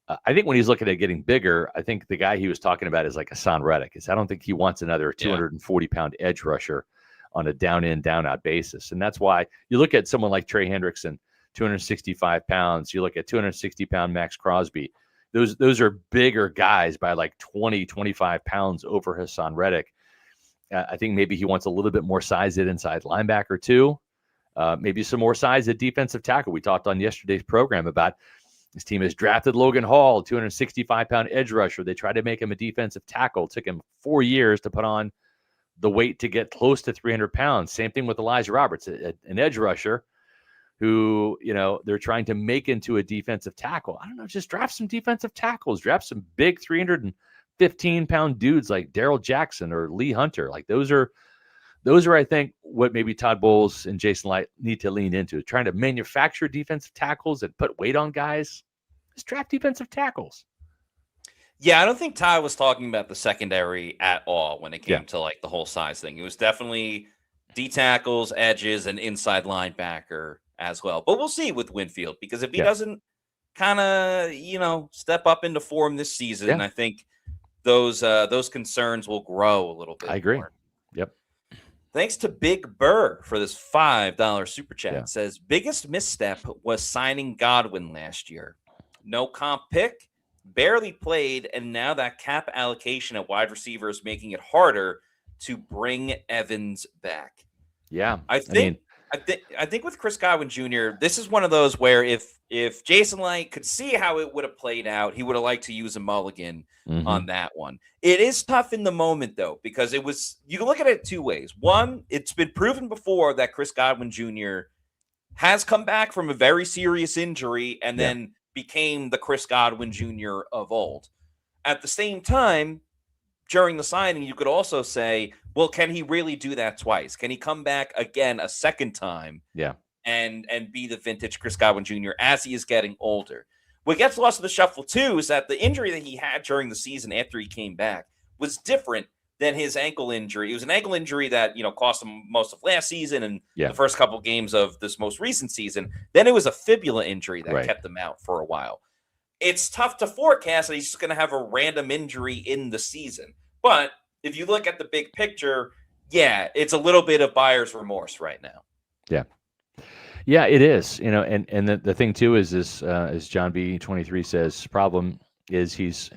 I think when he's looking at getting bigger, I think the guy he was talking about is like Hassan Reddick. I don't think he wants another 240-pound edge rusher on a down-in, down-out basis. And that's why you look at someone like Trey Hendrickson, 265 pounds. You look at 260-pound Max Crosby. Those are bigger guys by like 20, 25 pounds over Hassan Reddick. I think maybe he wants a little bit more size at inside linebacker too. Maybe some more size at defensive tackle. We talked on yesterday's program about his team has drafted Logan Hall, 265-pound edge rusher. They tried to make him a defensive tackle. It took him 4 years to put on the weight to get close to 300 pounds. Same thing with Elijah Roberts, an edge rusher who, they're trying to make into a defensive tackle. I don't know, just draft some defensive tackles, draft some big 315-pound dudes like Daryl Jackson or Lee Hunter. Like those are, I think, what maybe Todd Bowles and Jason Light need to lean into, trying to manufacture defensive tackles and put weight on guys. Just draft defensive tackles. Yeah, I don't think Todd was talking about the secondary at all when it came to like the whole size thing. It was definitely D tackles, edges, and inside linebacker as well. But we'll see with Winfield, because if he doesn't kind of, step up into form this season, I think those concerns will grow a little bit. I agree. More. Yep. Thanks to Big Burr for this $5 super chat. It says, biggest misstep was signing Godwin last year. No comp pick, barely played, and now that cap allocation at wide receiver is making it harder to bring Evans back. Yeah. I think with Chris Godwin Jr., this is one of those where if Jason Light could see how it would have played out, he would have liked to use a mulligan on that one. It is tough in the moment, though, because you can look at it two ways. One, it's been proven before that Chris Godwin Jr. has come back from a very serious injury and then became the Chris Godwin Jr. of old. At the same time, during the signing, you could also say, well, can he really do that twice? Can he come back again a second time? And be the vintage Chris Godwin Jr. as he is getting older? What gets lost in the shuffle, too, is that the injury that he had during the season after he came back was different than his ankle injury. It was an ankle injury that, cost him most of last season and the first couple games of this most recent season. Then it was a fibula injury that kept him out for a while. It's tough to forecast that he's just going to have a random injury in the season. But if you look at the big picture, it's a little bit of buyer's remorse right now. Yeah, it is. And the thing too is this, as John B23 says, problem is he's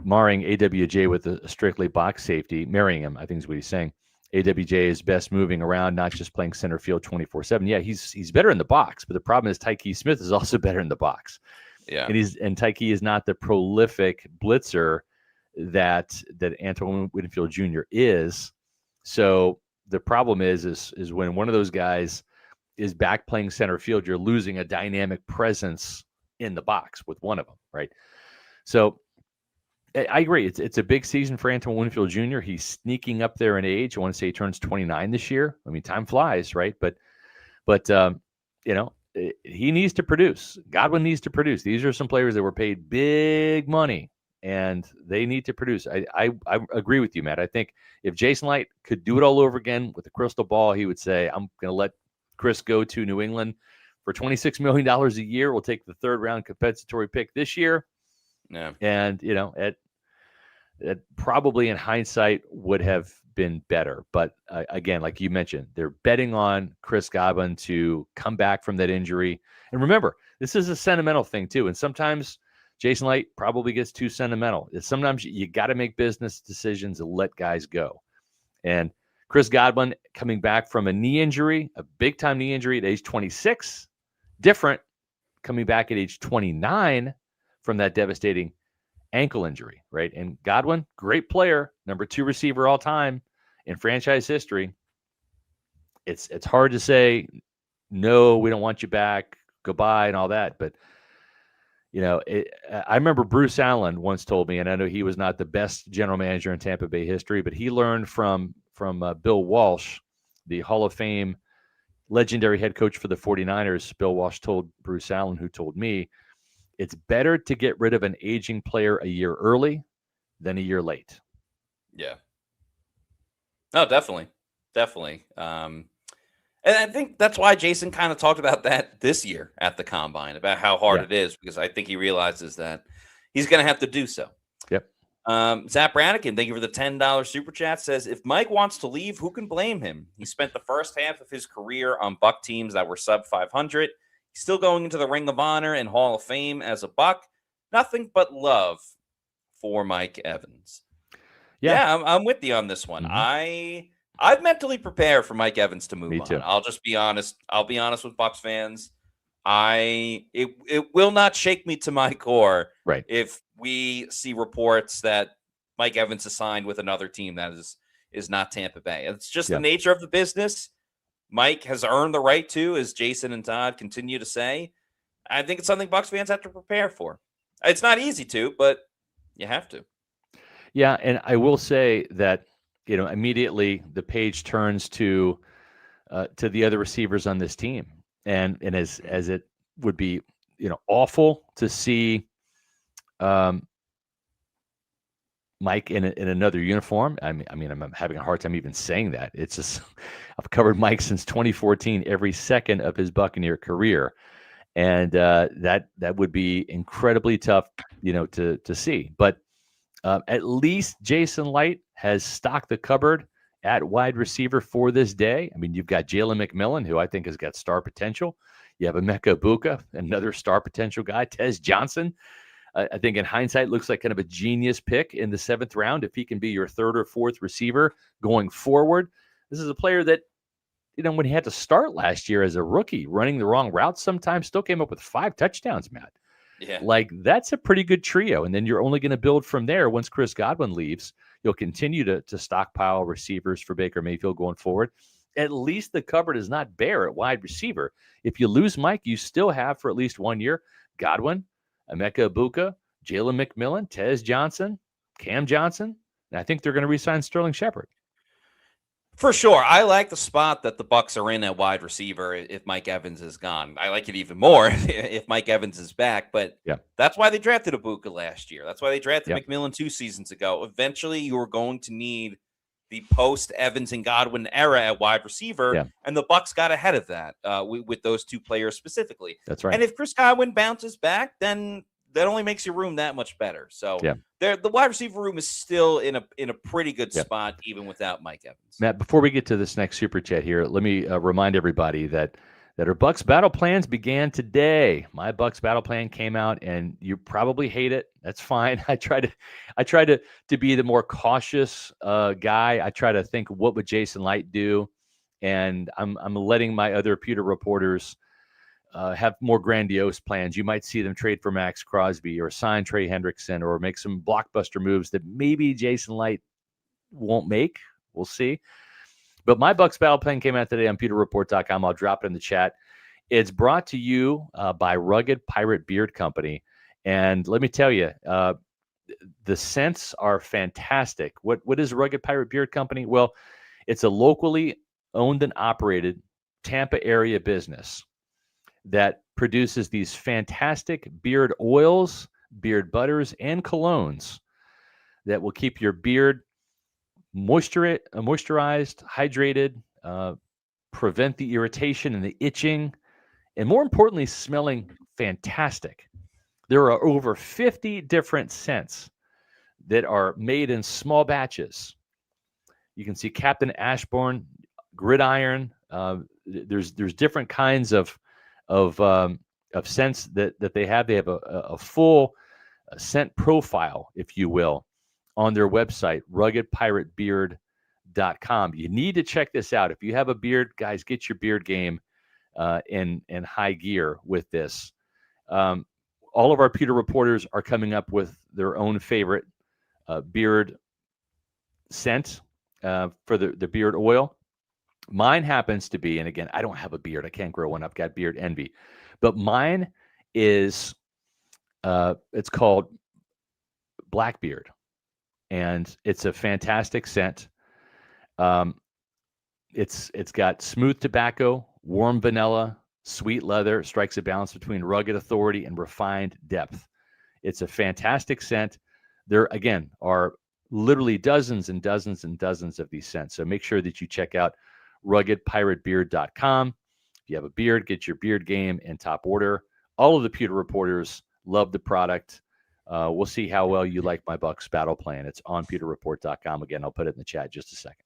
marring AWJ with a strictly box safety, marrying him, I think is what he's saying. AWJ is best moving around, not just playing center field 24/7. Yeah, he's better in the box, but the problem is Tyke Smith is also better in the box. Yeah, and Tyke is not the prolific blitzer that Antoine Winfield Jr. is. So the problem is when one of those guys is back playing center field, you're losing a dynamic presence in the box with one of them, right? So I agree. It's a big season for Antoine Winfield Jr. He's sneaking up there in age. I want to say he turns 29 this year. I mean, time flies, right? But he needs to produce. Godwin needs to produce. These are some players that were paid big money, and they need to produce. I agree with you, Matt. I think if Jason Light could do it all over again with a crystal ball, he would say, I'm going to let Chris go to New England for $26 million a year. We'll take the third-round compensatory pick this year. Yeah. And, it probably in hindsight would have been better. But again, like you mentioned, they're betting on Chris Godwin to come back from that injury. And remember, this is a sentimental thing too. And sometimes Jason Light probably gets too sentimental. Sometimes you got to make business decisions and let guys go. And Chris Godwin coming back from a knee injury, a big-time knee injury at age 26, different coming back at age 29 from that devastating ankle injury, right? And Godwin, great player, number 2 receiver all time in franchise history. It's hard to say, no, we don't want you back, goodbye, and all that. But, I remember Bruce Allen once told me, and I know he was not the best general manager in Tampa Bay history, but he learned from from Bill Walsh, the Hall of Fame legendary head coach for the 49ers. Bill Walsh told Bruce Allen, who told me, it's better to get rid of an aging player a year early than a year late. Yeah. No, definitely. Definitely. And I think that's why Jason kind of talked about that this year at the Combine, about how hard it is, because I think he realizes that he's going to have to do so. Yep. Zap Brannigan, thank you for the $10 super chat, says, if Mike wants to leave, who can blame him? He spent the first half of his career on Buck teams that were sub 500. He's still going into the Ring of Honor and Hall of Fame as a Buck. Nothing but love for Mike Evans. Yeah, I'm with you on this one. Mm-hmm. I've mentally prepared for Mike Evans to move Me too. on. I'll just be honest. I'll be honest with Bucs fans. It will not shake me to my core if we see reports that Mike Evans is signed with another team that is not Tampa Bay. It's just the nature of the business. Mike has earned the right to, as Jason and Todd continue to say. I think it's something Bucs fans have to prepare for. It's not easy to, but you have to. Yeah, and I will say that, immediately the page turns to the other receivers on this team, and as it would be, awful to see Mike in another uniform. I mean, I'm having a hard time even saying that. It's just I've covered Mike since 2014, every second of his Buccaneer career, and that would be incredibly tough, to see. But at least Jason Light has stocked the cupboard at wide receiver for this day. I mean, you've got Jalen McMillan, who I think has got star potential. You have Emeka Egbuka, another star potential guy. Tez Johnson, I think in hindsight, looks like kind of a genius pick in the 7th round if he can be your 3rd or 4th receiver going forward. This is a player that, when he had to start last year as a rookie, running the wrong routes sometimes, still came up with 5 touchdowns, Matt. Yeah. Like, that's a pretty good trio. And then you're only going to build from there. Once Chris Godwin leaves, you'll continue to stockpile receivers for Baker Mayfield going forward. At least the cupboard is not bare at wide receiver. If you lose Mike, you still have for at least 1 year Godwin, Emeka Egbuka, Jalen McMillan, Tez Johnson, Cam Johnson. And I think they're going to re-sign Sterling Shepard. For sure. I like the spot that the Bucs are in at wide receiver if Mike Evans is gone. I like it even more if Mike Evans is back. But that's why they drafted Egbuka last year. That's why they drafted McMillan 2 seasons ago. Eventually, you are going to need the post-Evans and Godwin era at wide receiver, and the Bucs got ahead of that with those 2 players specifically. That's right. And if Chris Godwin bounces back, then that only makes your room that much better. So the wide receiver room is still in a pretty good spot, even without Mike Evans. Matt, before we get to this next super chat here, let me remind everybody that our Bucs battle plans began today. My Bucs battle plan came out, and you probably hate it. That's fine. I try to be the more cautious guy. I try to think, what would Jason Light do? And I'm letting my other Pewter reporters have more grandiose plans. You might see them trade for Max Crosby or sign Trey Hendrickson or make some blockbuster moves that maybe Jason Light won't make. We'll see. But my Bucs battle plan came out today on pewterreport.com. I'll drop it in the chat. It's brought to you by Rugged Pirate Beard Company. And let me tell you, the scents are fantastic. What is Rugged Pirate Beard Company? Well, it's a locally owned and operated Tampa area business that produces these fantastic beard oils, beard butters, and colognes that will keep your beard moisturized, hydrated, prevent the irritation and the itching, and more importantly, smelling fantastic. There are over 50 different scents that are made in small batches. You can see Captain Ashbourne, Gridiron. There's different kinds of scents that they have. They have a full scent profile, if you will, on their website, ruggedpiratebeard.com. You need to check this out. If you have a beard, guys, get your beard game in high gear with this. All of our Pewter reporters are coming up with their own favorite beard scent for the beard oil. Mine happens to be, and again, I don't have a beard. I can't grow one. I've got beard envy. But mine is, it's called Blackbeard. And it's a fantastic scent. It's got smooth tobacco, warm vanilla, sweet leather, strikes a balance between rugged authority and refined depth. It's a fantastic scent. There, again, are literally dozens and dozens and dozens of these scents. So make sure that you check out ruggedpiratebeard.com. If you have a beard, get your beard game in top order. All of the Pewter reporters love the product. We'll see how well you like my Bucs battle plan. It's on pewterreport.com. Again, I'll put it in the chat in just a second.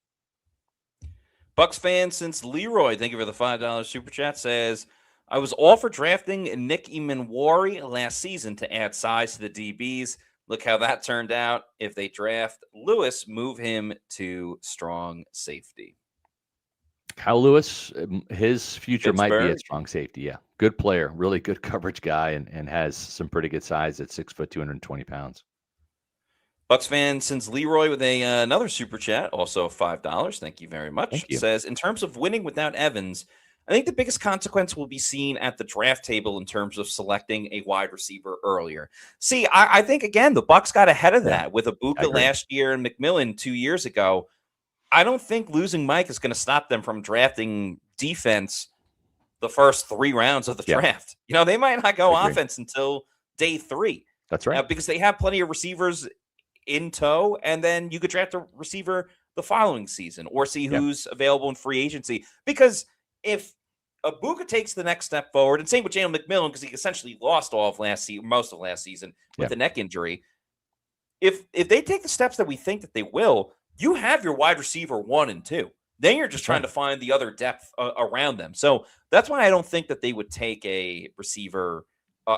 Bucs fan since Leroy, thank you for the $5 super chat, says, I was all for drafting Nick Emanwari last season to add size to the DBs. Look how that turned out. If they draft Lewis, move him to strong safety. Kyle Lewis, his future might be Pittsburgh. at strong safety. Yeah. Good player, really good coverage guy, and has some pretty good size at 6 foot, 220 pounds. Bucs fan since Leroy with another super chat, also $5. Thank you very much. Thank you. Says, in terms of winning without Evans, I think the biggest consequence will be seen at the draft table in terms of selecting a wide receiver earlier. See, I think, again, the Bucs got ahead of that with Ibuka last year and McMillan 2 years ago. I don't think losing Mike is going to stop them from drafting defense the first 3 rounds of the draft. You know, they might not go offense until day 3. That's right. Because they have plenty of receivers in tow, and then you could draft a receiver the following season or see who's available in free agency. Because if Ibuka takes the next step forward, and same with Jalen McMillan, because he essentially lost all of most of last season with the neck injury. If they take the steps that we think that they will, you have your wide receiver 1 and 2. Then you're just trying to find the other depth around them. So that's why I don't think that they would take a receiver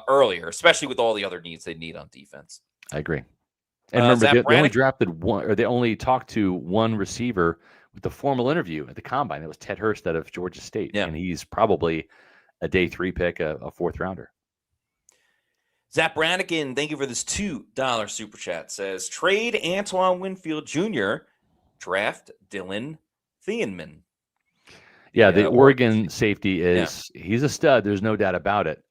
earlier, especially with all the other needs they need on defense. I agree. And remember, they only drafted one, or they only talked to one receiver with the formal interview at the combine. It was Ted Hurst out of Georgia State. And he's probably a day 3 pick, a 4th rounder. Zach Brannigan, thank you for this $2 super chat. Says, trade Antoine Winfield Jr., draft Dylan Thieneman. Yeah, the Oregon safety he's a stud. There's no doubt about it.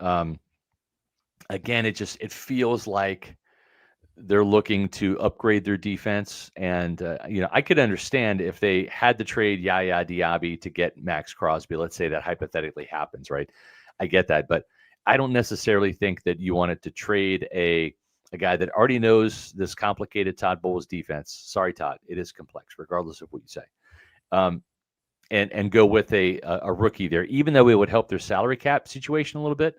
Again, it feels like they're looking to upgrade their defense. And, I could understand if they had to trade Yaya Diaby to get Max Crosby. Let's say that hypothetically happens, right? I get that. But I don't necessarily think that you wanted to trade a guy that already knows this complicated Todd Bowles defense. Sorry, Todd, it is complex, regardless of what you say. And go with a rookie there, even though it would help their salary cap situation a little bit.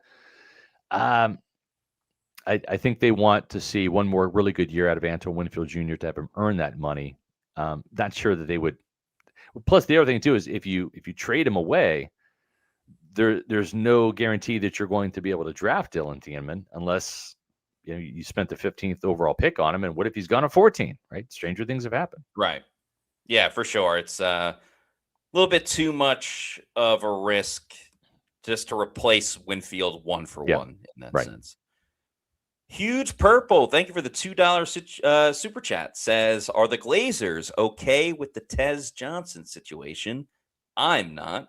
I think they want to see one more really good year out of Antoine Winfield Jr. to have him earn that money. Not sure that they would. Plus, the other thing too is if you trade him away, there's no guarantee that you're going to be able to draft Dylan Thieneman unless you spent the 15th overall pick on him. And what if he's gone at 14? Right? Stranger things have happened. Right. Yeah, for sure. It's a little bit too much of a risk just to replace Winfield 1-for-1 in that sense. Huge Purple, thank you for the $2 super chat. Says, are the Glazers okay with the Tez Johnson situation? I'm not.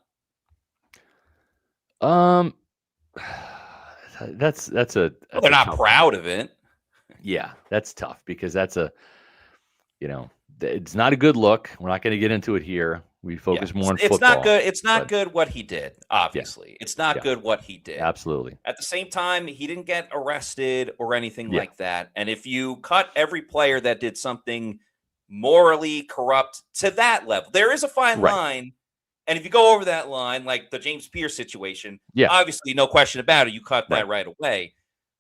That's they're not proud of it. Yeah, that's tough because that's it's not a good look. We're not going to get into it here. We focus more on football. It's not good. It's not good what he did, obviously. It's not good what he did. Absolutely. At the same time, he didn't get arrested or anything like that. And if you cut every player that did something morally corrupt to that level, there is a fine line. And if you go over that line, like the James Pierce situation, obviously, no question about it, you cut that right away.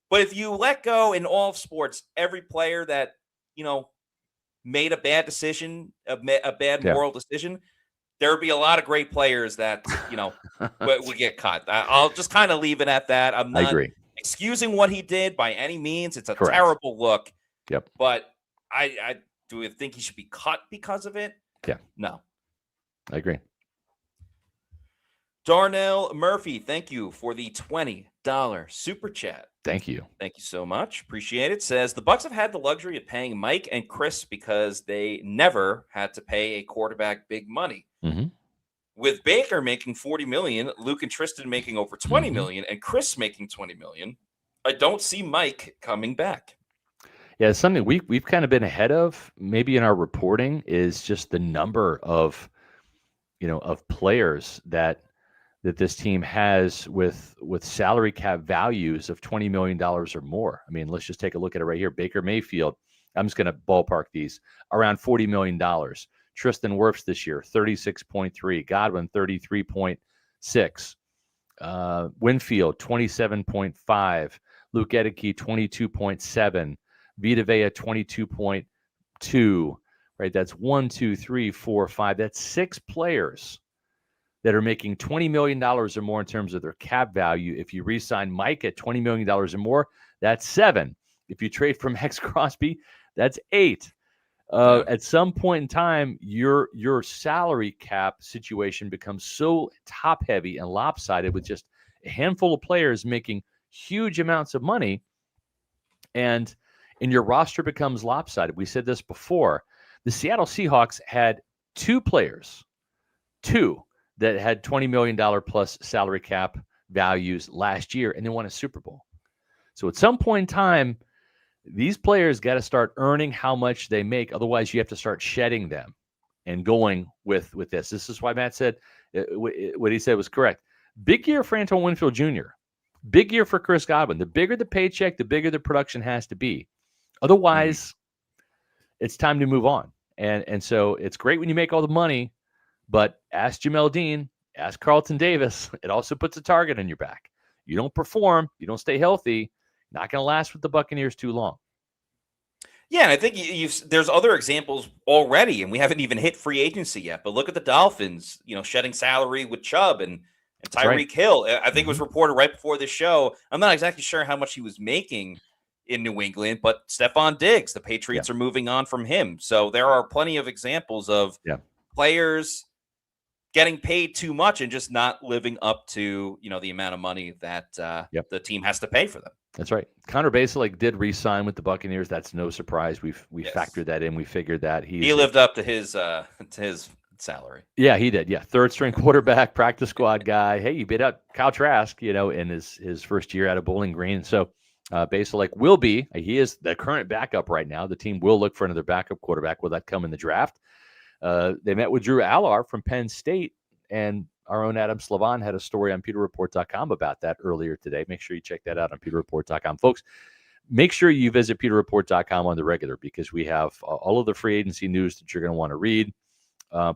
But if you let go in all sports, every player that, made a bad decision, a bad moral decision, there would be a lot of great players that, would get cut. I'll just kind of leave it at that. I'm not excusing what he did by any means. It's a terrible look. Yep. But I do think he should be cut because of it. Yeah. No. I agree. Darnell Murphy, thank you for the $20 super chat. Thank you. Thank you so much. Appreciate it. Says the Bucs have had the luxury of paying Mike and Chris because they never had to pay a quarterback big money. Mm-hmm. With Baker making $40 million, Luke and Tristan making over $20 million, and Chris making $20 million, I don't see Mike coming back. Yeah, something we've kind of been ahead of maybe in our reporting is just the number of of players that this team has with salary cap values of $20 million or more. I mean, let's just take a look at it right here. Baker Mayfield, I'm just going to ballpark these, around $40 million. Tristan Wirfs this year, 36.3. Godwin, 33.6. Winfield, 27.5. Luke Edeke, 22.7. Vita Vea, 22.2. Right, that's 1, 2, 3, 4, 5. That's 6 players that are making $20 million or more in terms of their cap value. If you re-sign Mike at $20 million or more, that's 7. If you trade for Max Crosby, that's 8. At some point in time, your salary cap situation becomes so top heavy and lopsided with just a handful of players making huge amounts of money, and your roster becomes lopsided. We said this before. The Seattle Seahawks had 2 players, that had $20 million plus salary cap values last year, and they won a Super Bowl. So at some point in time, these players got to start earning how much they make. Otherwise, you have to start shedding them and going with this. This is why Matt said what he said was correct. Big year for Antoine Winfield Jr. Big year for Chris Godwin. The bigger the paycheck, the bigger the production has to be. Otherwise, it's time to move on. And so it's great when you make all the money, but ask Jamel Dean, ask Carlton Davis. It also puts a target on your back. You don't perform, you don't stay healthy, not going to last with the Buccaneers too long. Yeah, and I think there's other examples already, and we haven't even hit free agency yet. But look at the Dolphins, shedding salary with Chubb and Tyreek Hill. I think it was reported right before this show. I'm not exactly sure how much he was making in New England, but Stephon Diggs, the Patriots are moving on from him. So there are plenty of examples of players getting paid too much and just not living up to the amount of money that the team has to pay for them. That's right. Connor Baselak did re-sign with the Buccaneers. That's no surprise. We factored that in. We figured that he lived up to his salary. Yeah, he did. Yeah, third string quarterback, practice squad guy. Hey, you beat out Kyle Trask, in his first year out of Bowling Green. So Baselak will be. He is the current backup right now. The team will look for another backup quarterback. Will that come in the draft? They met with Drew Allar from Penn State, and our own Adam Slavon had a story on pewterreport.com about that earlier today. Make sure you check that out on pewterreport.com. Folks, make sure you visit pewterreport.com on the regular, because we have all of the free agency news that you're going to want to read,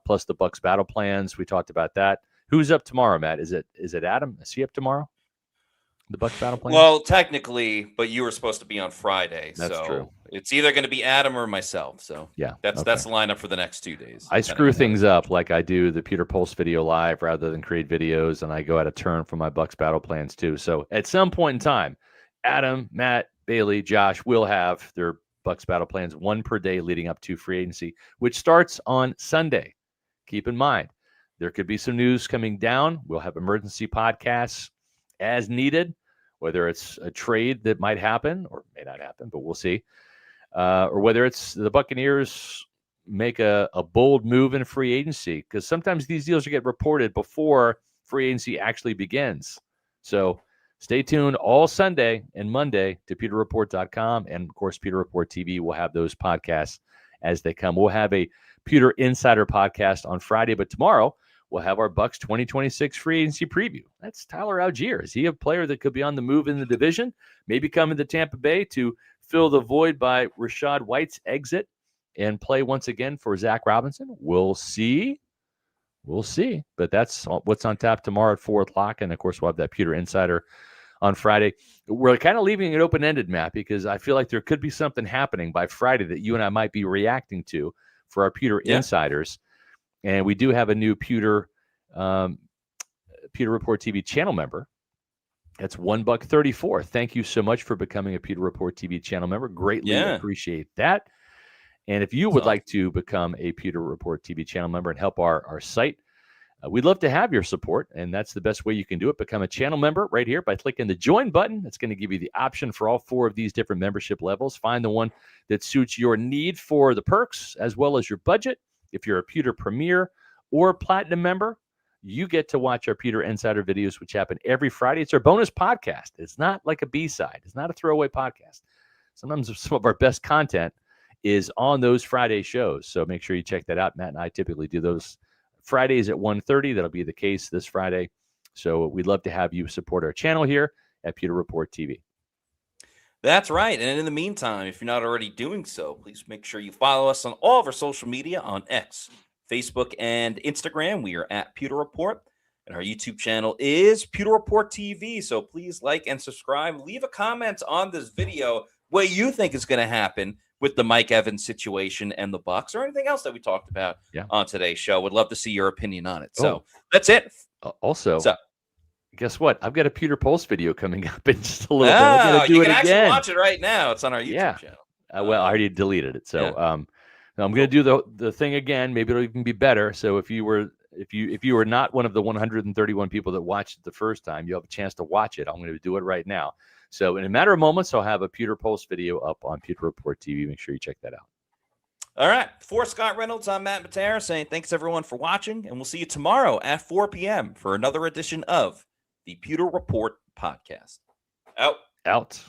plus the Bucs battle plans. We talked about that. Who's up tomorrow, Matt? Is it Adam? Is he up tomorrow? The Bucs battle plans? Well, technically, but you were supposed to be on Friday. That's true. It's either going to be Adam or myself. So that's the lineup for the next 2 days. I screw things up like I do the Pewter Pulse video live rather than create videos, and I go out of turn for my Bucs battle plans too. So at some point in time, Adam, Matt, Bailey, Josh will have their Bucs battle plans, 1 per day leading up to free agency, which starts on Sunday. Keep in mind, there could be some news coming down. We'll have emergency podcasts as needed, whether it's a trade that might happen or may not happen, but we'll see. Or whether it's the Buccaneers make a bold move in free agency, because sometimes these deals get reported before free agency actually begins. So stay tuned all Sunday and Monday to pewterreport.com. And, of course, Pewter Report TV will have those podcasts as they come. We'll have a Pewter Insider podcast on Friday, but tomorrow we'll have our Bucs 2026 free agency preview. That's Tyler Algier. Is he a player that could be on the move in the division, maybe coming to Tampa Bay to fill the void by Rachaad White's exit and play once again for Zach Robinson? We'll see. But that's what's on tap tomorrow at 4 o'clock. And, of course, we'll have that Pewter Insider on Friday. We're kind of leaving it open-ended, Matt, because I feel like there could be something happening by Friday that you and I might be reacting to for our Pewter Insiders. And we do have a new Pewter Report TV channel member. That's $1.34. Thank you so much for becoming a Pewter Report TV channel member. Greatly appreciate that. And if you would like to become a Pewter Report TV channel member and help our site, we'd love to have your support. And that's the best way you can do it. Become a channel member right here by clicking the join button. That's going to give you the option for all 4 of these different membership levels. Find the one that suits your need for the perks as well as your budget. If you're a Pewter Premier or Platinum member, you get to watch our Pewter Insider videos, which happen every Friday. It's our bonus podcast. It's not like a B-side. It's not a throwaway podcast. sometimes some of our best content is on those Friday shows. So make sure you check that out. Matt and I typically do those Fridays at 1:30. That'll be the case this Friday. So we'd love to have you support our channel here at Pewter Report TV. That's right. And in the meantime, if you're not already doing so, please make sure you follow us on all of our social media on X, Facebook, and Instagram. We are at Pewter Report. And our YouTube channel is Pewter Report TV. So please like and subscribe. Leave a comment on this video what you think is going to happen with the Mike Evans situation and the Bucs, or anything else that we talked about on today's show. Would love to see your opinion on it. So that's it. Also, guess what? I've got a Pewter Pulse video coming up in just a little bit. You can actually watch it right now. It's on our YouTube channel. Well, I already deleted it. So I'm going to do the thing again. Maybe it'll even be better. So if you were not one of the 131 people that watched it the first time, you have a chance to watch it. I'm going to do it right now. So in a matter of moments, I'll have a Pewter Pulse video up on Pewter Report TV. Make sure you check that out. All right. For Scott Reynolds, I'm Matt Matera saying thanks, everyone, for watching. And we'll see you tomorrow at 4 p.m. for another edition of the Pewter Report podcast. Out.